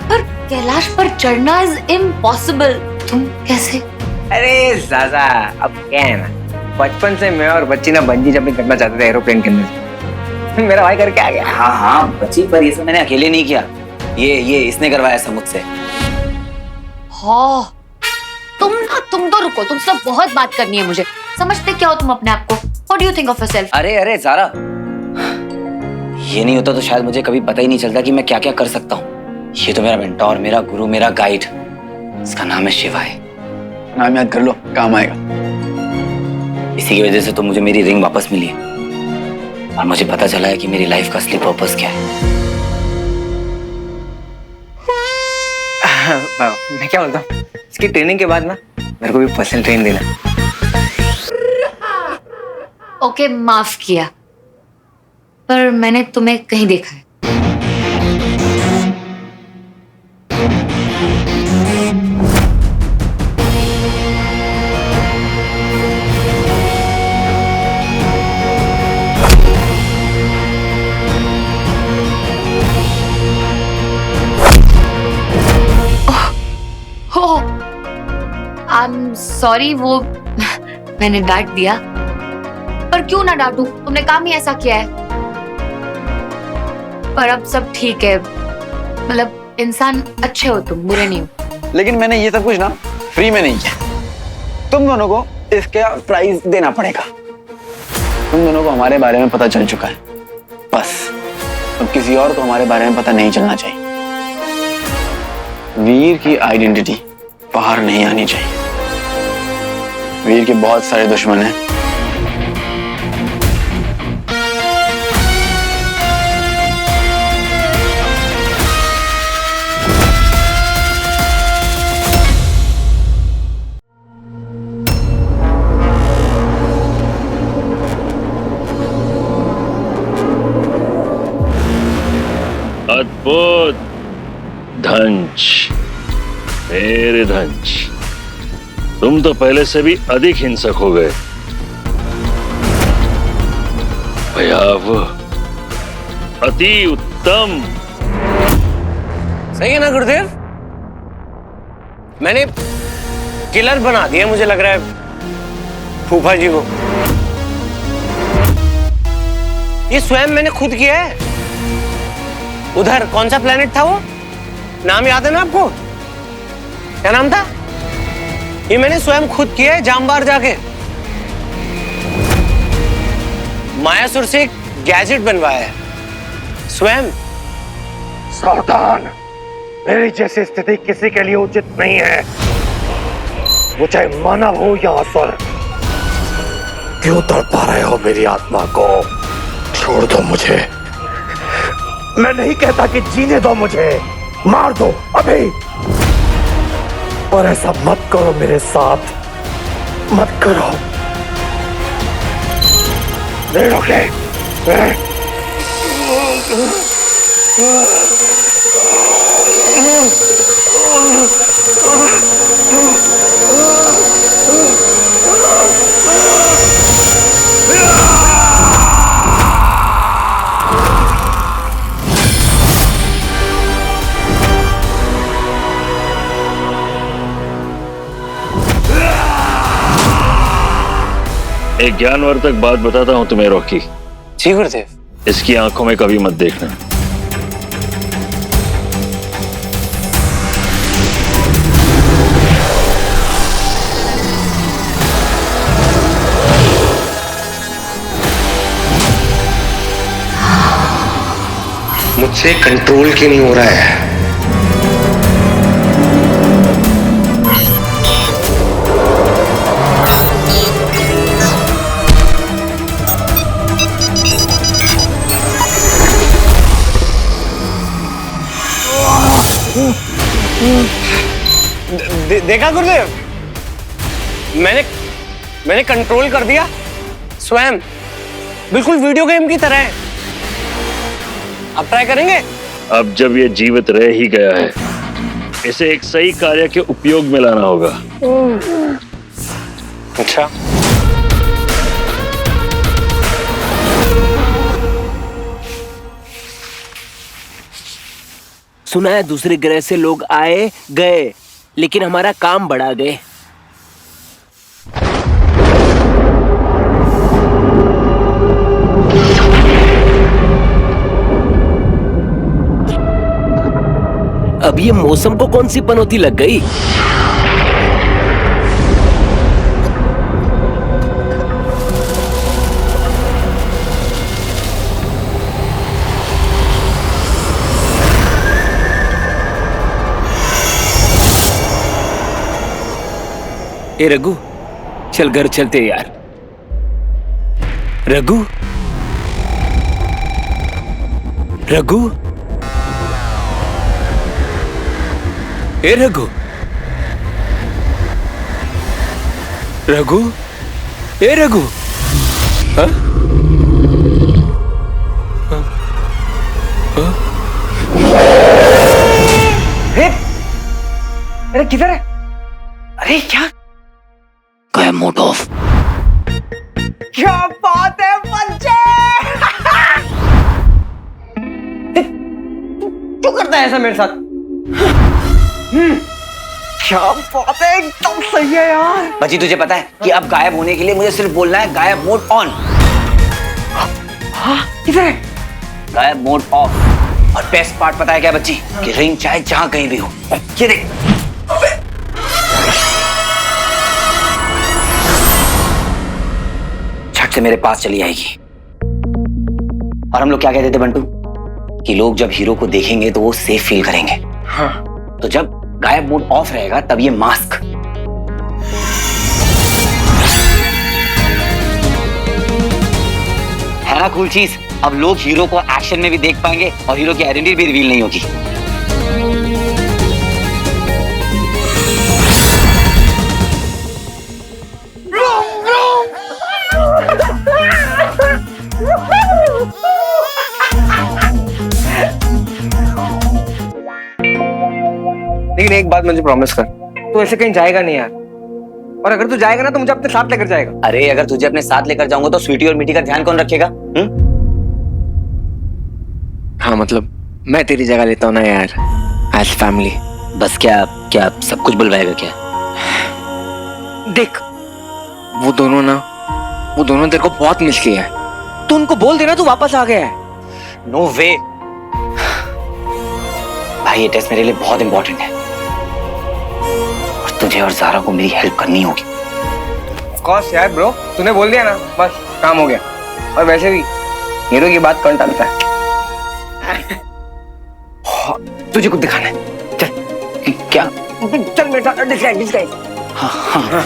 पर कैलाश पर चढ़ना इज इम्पॉसिबल। तुम कैसे? अरे ज़ाज़ा, अब क्या है ना, बचपन से मैं और बच्ची ना बंजी जंपिंग करना चाहते थे एरोप्लेन के अंदर। मेरा भाई करके आ गया। हाँ बच्ची, पर ये सब मैंने अकेले नहीं किया। ये इसने करवाया सब मुझसे। हाँ, तुम तो रुको, तुमसे बहुत बात करनी है मुझे। समझते क्या हो तुम अपने आप को? What do you think of yourself? अरे ज़ारा, ये नहीं होता तो शायद मुझे कभी पता ही नहीं चलता कि मैं क्या क्या कर सकता हूँ। ये तो मेरा मेंटोर, मेरा गुरु, मेरा गाइड, इसका नाम है शिवाय। नाम याद कर लो, काम आएगा। इसी की वजह से तो मुझे मेरी रिंग वापस मिली और मुझे पता चला है कि मेरी लाइफ का असली पर्पस क्या है। मैं क्या बोलता हूँ, इसकी ट्रेनिंग के बाद ना मेरे को भी पर्सनल ट्रेन देना। ओके, माफ किया, पर मैंने तुम्हें कहीं देखा है। सॉरी, वो मैंने डांट दिया। पर क्यों ना डांटूं, तुमने काम ही ऐसा किया है। पर अब सब ठीक है, मतलब इंसान अच्छे हो तुम, बुरे नहीं हो। लेकिन मैंने ये सब कुछ ना फ्री में नहीं किया। तुम दोनों को इसका प्राइस देना पड़ेगा। तुम दोनों को हमारे बारे में पता चल चुका है, बस अब किसी और को हमारे बारे में पता नहीं चलना चाहिए। वीर की आइडेंटिटी बाहर नहीं आनी चाहिए। वीर के बहुत सारे दुश्मन हैं। अद्भुत धंच, मेरे धंच, तुम तो पहले से भी अधिक हिंसक हो गए। भयावह, अति उत्तम। सही है ना गुरुदेव? मैंने किलर बना दिया, मुझे लग रहा है फूफा जी को। ये स्वयं मैंने खुद किया है। उधर कौन सा प्लेनेट था वो? नाम याद है ना आपको? क्या नाम था? ये मैंने स्वयं खुद किया है, जामबार जाके। मायासुर से एक गैजेट बनवाया है स्वयं। सावधान, मेरी जैसी स्थिति किसी के लिए उचित नहीं है, वो चाहे मानव हो या असुर। क्यों तड़पा रहे हो मेरी आत्मा को? छोड़ दो मुझे। मैं नहीं कहता कि जीने दो मुझे, मार दो अभी। और ऐसा मत करो मेरे साथ, मत करो। नहीं रोके। एक ज्ञानवर्धक बात बताता हूं तुम्हें रॉकी। जी गुरुदेव। इसकी आंखों में कभी मत देखना। मुझसे कंट्रोल क्यों नहीं हो रहा है? देखा गुरुदेव, मैंने कंट्रोल कर दिया स्वयं, बिल्कुल वीडियो गेम की तरह है। अब ट्राई करेंगे? अब जब ये जीवित रह ही गया है, इसे एक सही कार्य के उपयोग में लाना होगा। अच्छा, सुना है दूसरे ग्रह से लोग आए गए, लेकिन हमारा काम बढ़ा गए। अब ये मौसम को कौन सी पनौती लग गई? ए रघु, चल घर चलते यार। रघु, रघु, ए रघु, रघु, ए रघु। हाँ? हाँ? हाँ? अरे किधर है? अरे क्या गायब मोड ऑफ। क्या बात है बच्चे! क्यों करता है ऐसा मेरे साथ? क्या बात है, एकदम सही है यार। बच्ची तुझे पता है कि अब गायब होने के लिए मुझे सिर्फ बोलना है गायब मोड ऑन। हाँ, किधर है? गायब मोड ऑफ। और बेस्ट पार्ट पता है क्या बच्ची? कि रिंग चाहे जहां कहीं भी हो, ये देख। झट से मेरे पास चली आएगी। और हम लोग क्या कहते थे बंटू? कि लोग जब हीरो को देखेंगे तो वो सेफ फील करेंगे। हाँ। तो जब गायब मोड ऑफ रहेगा तब ये मास्क। है ना कूल चीज? अब लोग हीरो को एक्शन में भी देख पाएंगे और हीरो की आइडेंटिटी भी रिवील नहीं होगी। लेकिन एक बात मुझे प्रॉमिस कर, तू ऐसे कहीं जाएगा नहीं यार। और अगर तू जाएगा ना तो मुझे अपने साथ लेकर जाएगा। अरे अगर तुझे अपने साथ लेकर जाऊंगा तो स्वीटी और मीठी का ध्यान कौन रखेगा? हाँ मतलब मैं तेरी जगह लेता हूँ ना यार, एज फैमिली। बस क्या क्या सब कुछ बुलवाएगा क्या? देख वो दोनों तेरे को बहुत मिस किया है, तू उनको बोल देना तू वापस आ गया है। नो वे भाई, ये टेस्ट मेरे लिए बहुत इंपॉर्टेंट है और तुझे और ज़ारा को मेरी हेल्प करनी होगी। ऑफ कोर्स यार ब्रो, तूने बोल दिया ना, बस काम हो गया। और वैसे भी हीरो की बात कौन टालता है। तुझे कुछ दिखाना है, चल। क्या? चल मेरे साथ डिस्गाइज। हाँ।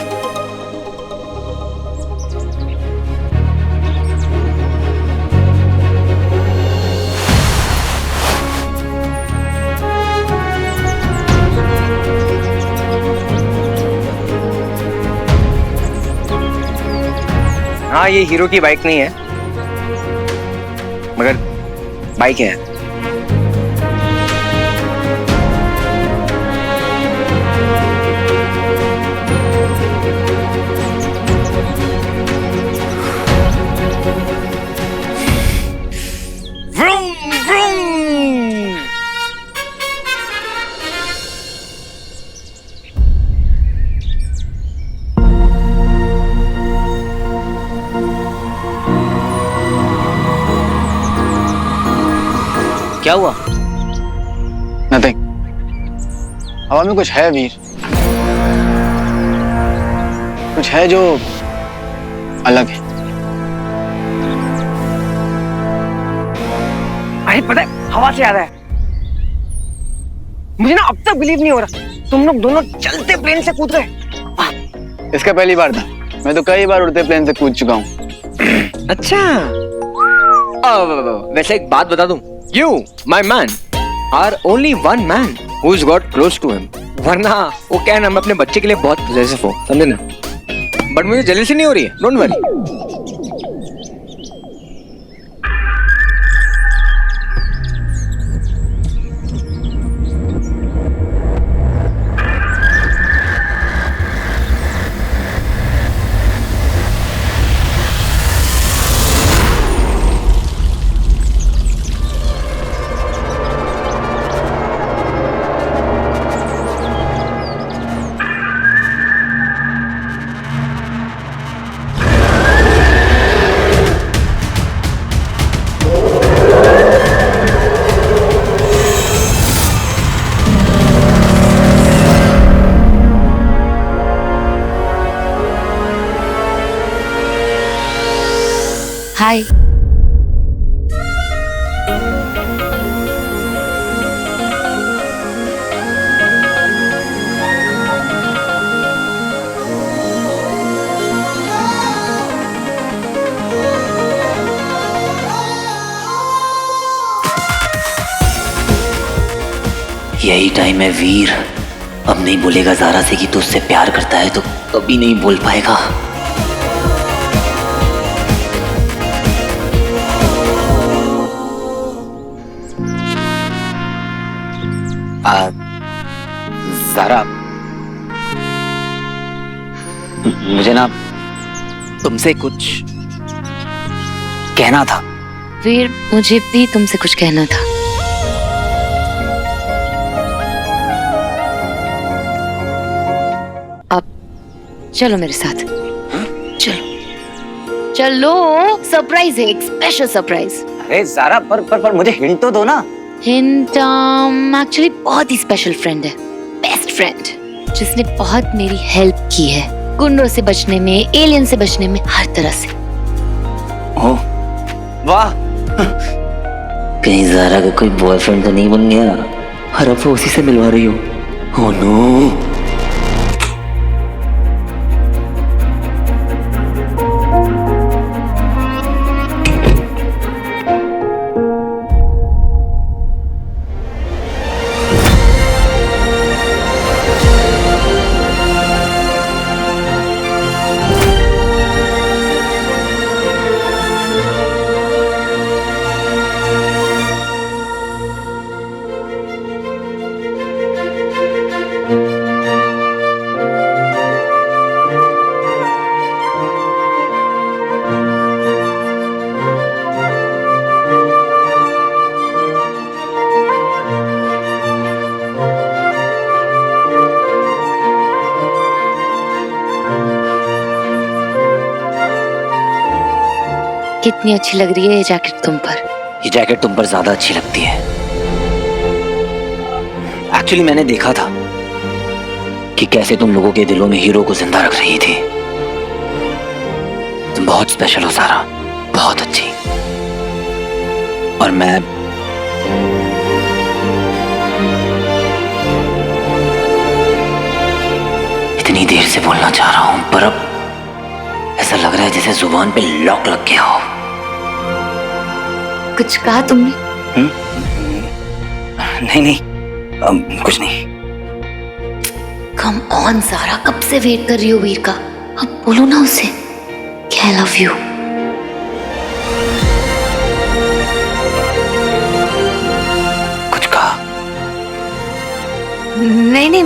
हाँ ये हीरो की बाइक नहीं है, मगर बाइक है। Vroom vroom. क्या हुआ? नथिंग। हवा में कुछ है वीर, कुछ है जो अलग है। अरे पता है हवा से आ रहा है, मुझे ना अब तक बिलीव नहीं हो रहा तुम लोग दोनों चलते प्लेन से कूद गए। इसका पहली बार था, मैं तो कई बार उड़ते प्लेन से कूद चुका हूँ। अच्छा वैसे एक बात बता दूं, you my man are only one man who's got close to him, वरना वो क्या है ना, मैं अपने बच्चे के लिए बहुत पॉसेसिव हूँ, समझे ना। बट मुझे जेलसी नहीं हो रही है, डोंट वरी। हाय। यही टाइम है वीर, अब नहीं बोलेगा ज़ारा से कि तू उससे प्यार करता है तो कभी नहीं बोल पाएगा। ज़ारा, मुझे ना तुमसे कुछ कहना था। वीर मुझे भी तुमसे कुछ कहना था। अब चलो मेरे साथ, चलो सरप्राइज है, एक स्पेशल सरप्राइज। अरे ज़ारा पर मुझे हिंट तो दो ना। हिंट एक्चुअली बहुत ही स्पेशल फ्रेंड है, बेस्ट फ्रेंड, जिसने बहुत मेरी हेल्प की है गुंडों से बचने में, एलियन से बचने में, हर तरह से। ओह वाह, कहीं ज़ारा का कोई बॉयफ्रेंड तो नहीं बन गया और अब वो उसी से मिलवा रही हो? Oh no. कितनी अच्छी लग रही है ये जैकेट तुम पर। ये जैकेट तुम पर ज्यादा अच्छी लगती है। एक्चुअली मैंने देखा था कि कैसे तुम लोगों के दिलों में हीरो को जिंदा रख रही थी। तुम बहुत स्पेशल हो सारा, बहुत अच्छी। और मैं इतनी देर से बोलना चाह रहा हूं, पर अब ऐसा लग रहा है जैसे जुबान पे लॉक लग गया हो। कुछ कहा तुमने? नहीं, कुछ नहीं। कम ऑन सारा, कब से वेट कर रही हो वीर का। अब बोलो ना उसे कि आई लव यू। कुछ कहा? नहीं,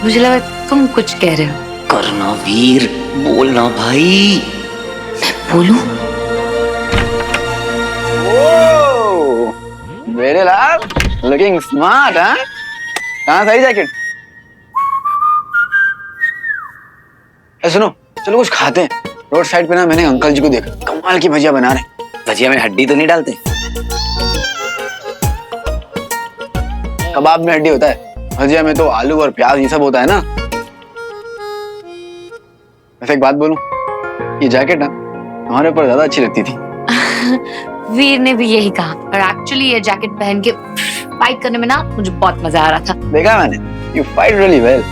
मुझे लगा तुम कुछ कह रहे हो। करना वीर, बोलना भाई। मैं बोलूं? मेरे लाल लुकिंग स्मार्ट। हाँ, कहाँ सही जैकेट? सुनो, चलो कुछ खाते हैं। रोड साइड पे ना मैंने अंकल जी को देखा, कमाल की भजिया बना रहे। भजिया में हड्डी तो नहीं डालते? कबाब में हड्डी होता है, भजिया में तो आलू और प्याज ये सब होता है ना। वैसे एक बात बोलूं, ये जैकेट ना हमारे ऊपर ज्यादा अच्छी लगती थी। वीर ने भी यही कहा। और एक्चुअली ये जैकेट पहन के फाइट करने में ना मुझे बहुत मजा आ रहा था। देखा मैंने, यू फाइट रियली वेल।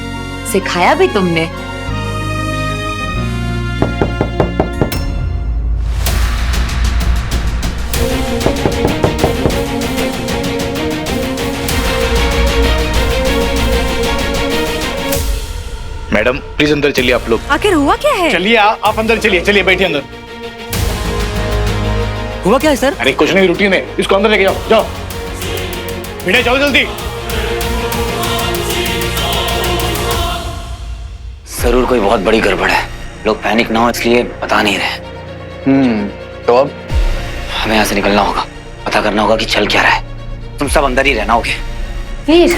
सिखाया भी तुमने। मैडम प्लीज अंदर चलिए आप लोग। आखिर हुआ क्या है? चलिए आप अंदर चलिए, चलिए बैठिए अंदर। हुआ क्या है सर? अरे कुछ नहीं, रूटीन है। इसको अंदर लेके जाओ, जाओ बेटे, जाओ जल्दी। जरूर कोई बहुत बड़ी गड़बड़ है। लोग पैनिक ना हो इसलिए बता नहीं रहे। तो अब हमें यहाँ से निकलना होगा, पता करना होगा कि चल क्या रहा है। तुम सब अंदर ही रहना होगे। वीर,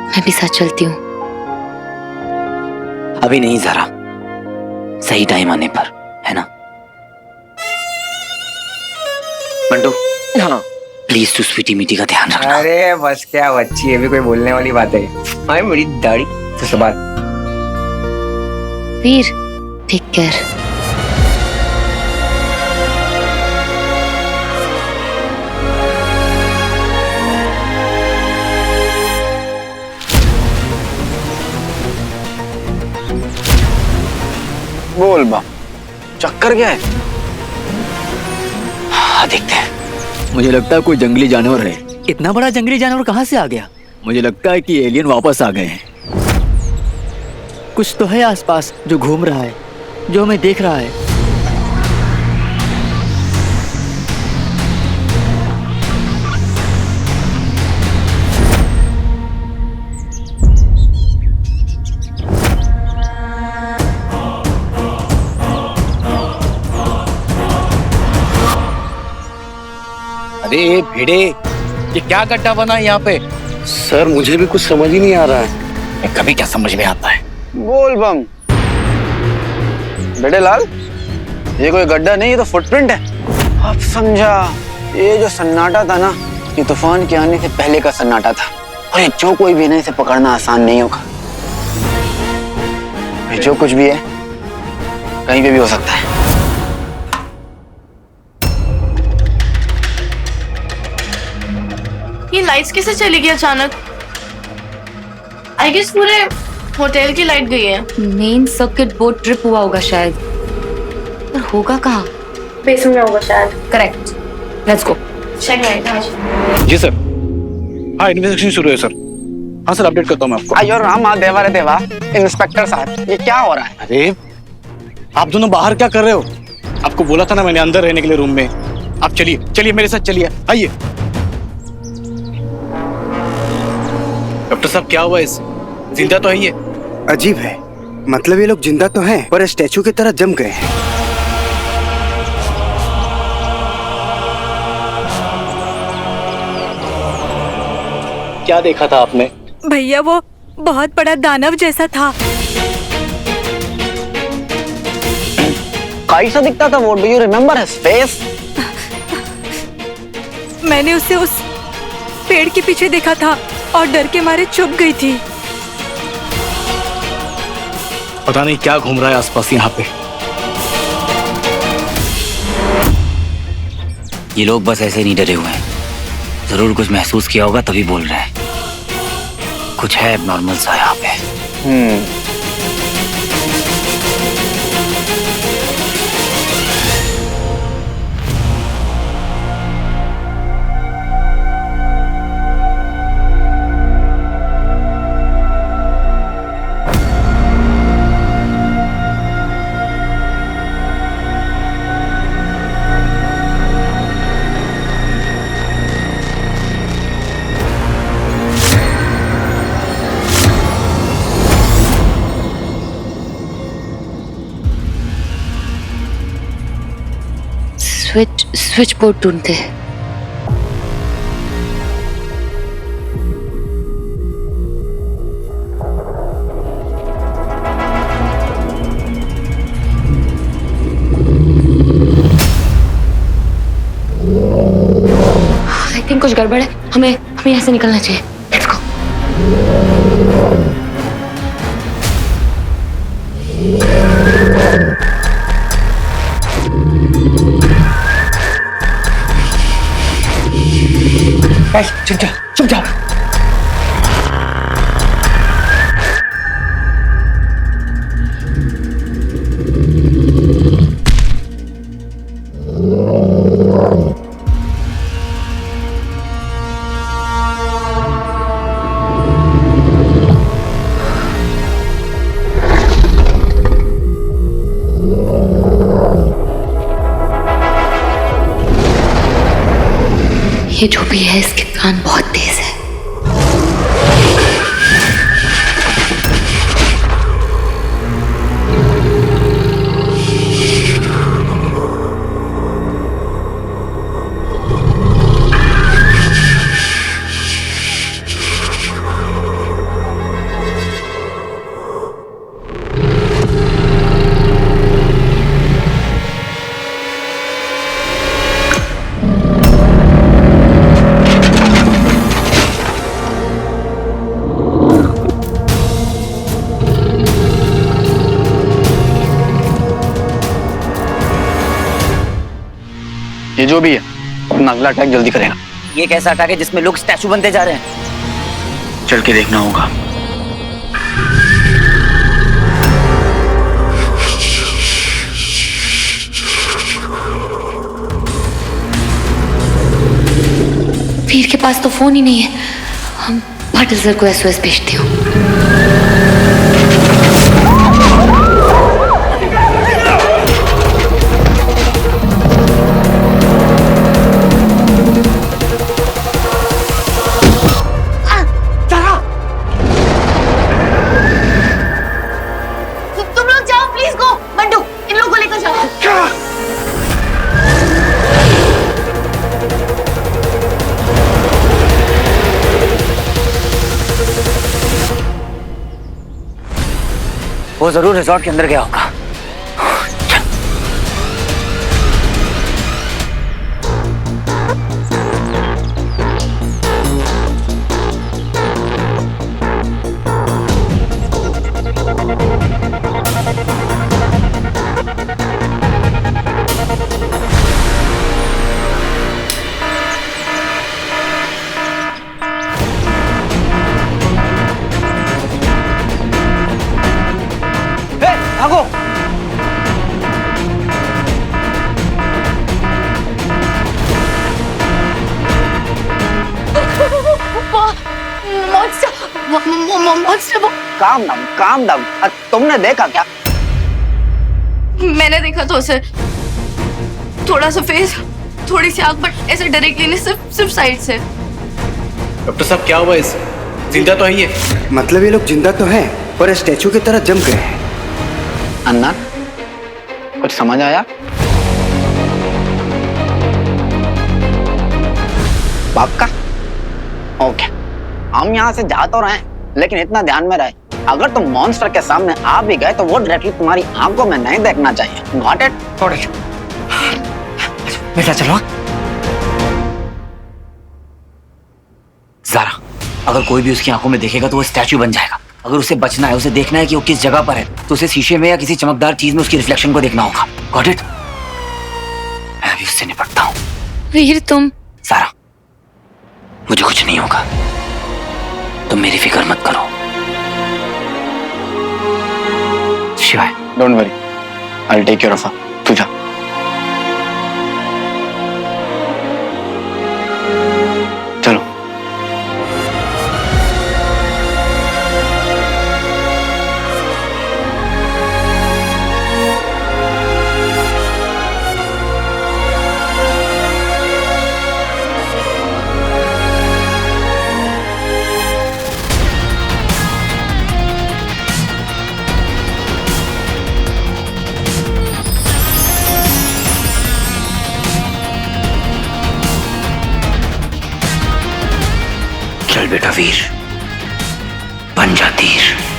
मैं भी साथ चलती हूँ। अभी नहीं जरा, सही टाइम आने पर, है ना? बंटू, हाँ प्लीज तू स्वीटी मीटी का ध्यान रखना। अरे बस क्या बच्ची, ये भी कोई बोलने वाली बात है? हाय मेरी दाढ़ी तो बात। वीर, टेक केयर। बोल बा, चक्कर क्या है? हाँ देखते हैं। मुझे लगता है कोई जंगली जानवर है। इतना बड़ा जंगली जानवर कहाँ से आ गया? मुझे लगता है कि एलियन वापस आ गए हैं। कुछ तो है आसपास जो घूम रहा है, जो हमें देख रहा है। अरे भिड़े, ये क्या गड्ढा बना है यहाँ पे? सर मुझे भी कुछ समझ ही नहीं आ रहा है। कभी क्या समझ में आता है? बोल बम। बेटे लाल, ये कोई गड्ढा नहीं, ये तो फुटप्रिंट है। अब समझा, ये जो सन्नाटा था ना, ये तूफान के आने से पहले का सन्नाटा था। और ये जो कोई भी नहीं, इसे पकड़ना आसान नहीं होगा। ये जो कुछ भी है कहीं पे भी हो सकता है। ये लाइट्स कैसे चली गई अचानक? आई गेस पूरे होटल की लाइट गई है। मेन सर्किट बोर्ड ट्रिप हुआ होगा शायद, पर होगा कहाँ? बेसमेंट में होगा शायद। Correct, let's go. Check light. जी सर। हाँ इन्वेस्टिगेशन शुरू है सर। हाँ सर, अपडेट करता हूँ मैं आपको। आयो रामा देवा रे देवा, इंस्पेक्टर साहब ये क्या हो रहा है? अरे आप दोनों बाहर क्या कर रहे हो? आपको बोला था ना मैंने अंदर रहने के लिए रूम में। आप चलिए, चलिए मेरे साथ चलिए, आइए। डॉक्टर साहब क्या हुआ इसे? जिंदा तो है ये? अजीब है, मतलब ये लोग जिंदा तो हैं पर स्टैचू की तरह जम गए हैं। क्या देखा था आपने? भैया वो बहुत बड़ा दानव जैसा था। कैसा दिखता था वो? Do you remember his face? मैंने उसे उस पेड़ के पीछे देखा था और डर के मारे चुप गई थी। पता नहीं क्या घूम रहा है आसपास यहाँ पे। ये लोग बस ऐसे नहीं डरे हुए हैं, जरूर कुछ महसूस किया होगा तभी बोल रहे हैं। कुछ है एबनॉर्मल सा यहाँ पे। स्विच बोर्ड ढूंढते हैं। आई थिंक कुछ गड़बड़ है, हमें यहाँ से निकलना चाहिए। Let's go. चुप जाओ। ये जो भी है इसके कान बहुत तेज है। ये जो भी है अपना अगला अटैक जल्दी करेगा। ये कैसा अटैक है जिसमें लोग स्टैचू बनते जा रहे हैं? चल के देखना होगा। वीर के पास तो फोन ही नहीं है। हम पाटिल सर को SOS भेजती हूँ। तुम लोग जाओ प्लीज, गो। बंडू इन लोगों को लेकर जाओ। वो जरूर रिजॉर्ट के अंदर गया होगा। भागो। Calm down. तुमने देखा क्या? मैंने देखा तो उसे, थोड़ा सा फेस, थोड़ी सी आंख, बट ऐसे डायरेक्टली नहीं, सिर्फ साइड से। डॉक्टर साहब क्या हुआ इसे? जिंदा तो है ये? मतलब ये लोग जिंदा तो हैं और स्टैचू की तरह जम गए हैं। अन्ना, कुछ समझ आया? बाप का? ओके, हम यहाँ से जा तो रहे हैं, लेकिन इतना ध्यान में रहे, अगर तुम मॉन्स्टर के सामने आ भी गए तो वो डायरेक्टली तुम्हारी आंखों में नहीं देखना चाहिए। Got it? Got it. बेटा चलो। ज़ारा, अगर कोई भी उसकी आंखों में देखेगा तो वो स्टैचू बन जाएगा। अगर उसे बचना है, उसे देखना है कि वो किस जगह पर है, तो उसे शीशे में या किसी चमकदार चीज में उसकी रिफ्लेक्शन को देखना होगा। Got it? मैं अभी उससे निपटता हूँ। वीर तुम। ज़ारा, मुझे कुछ नहीं होगा, तुम मेरी फिक्र मत करो। Shivaay, don't worry, I will take care of her. तू जा। चलो। चल बेटा वीर, बन जा तीर।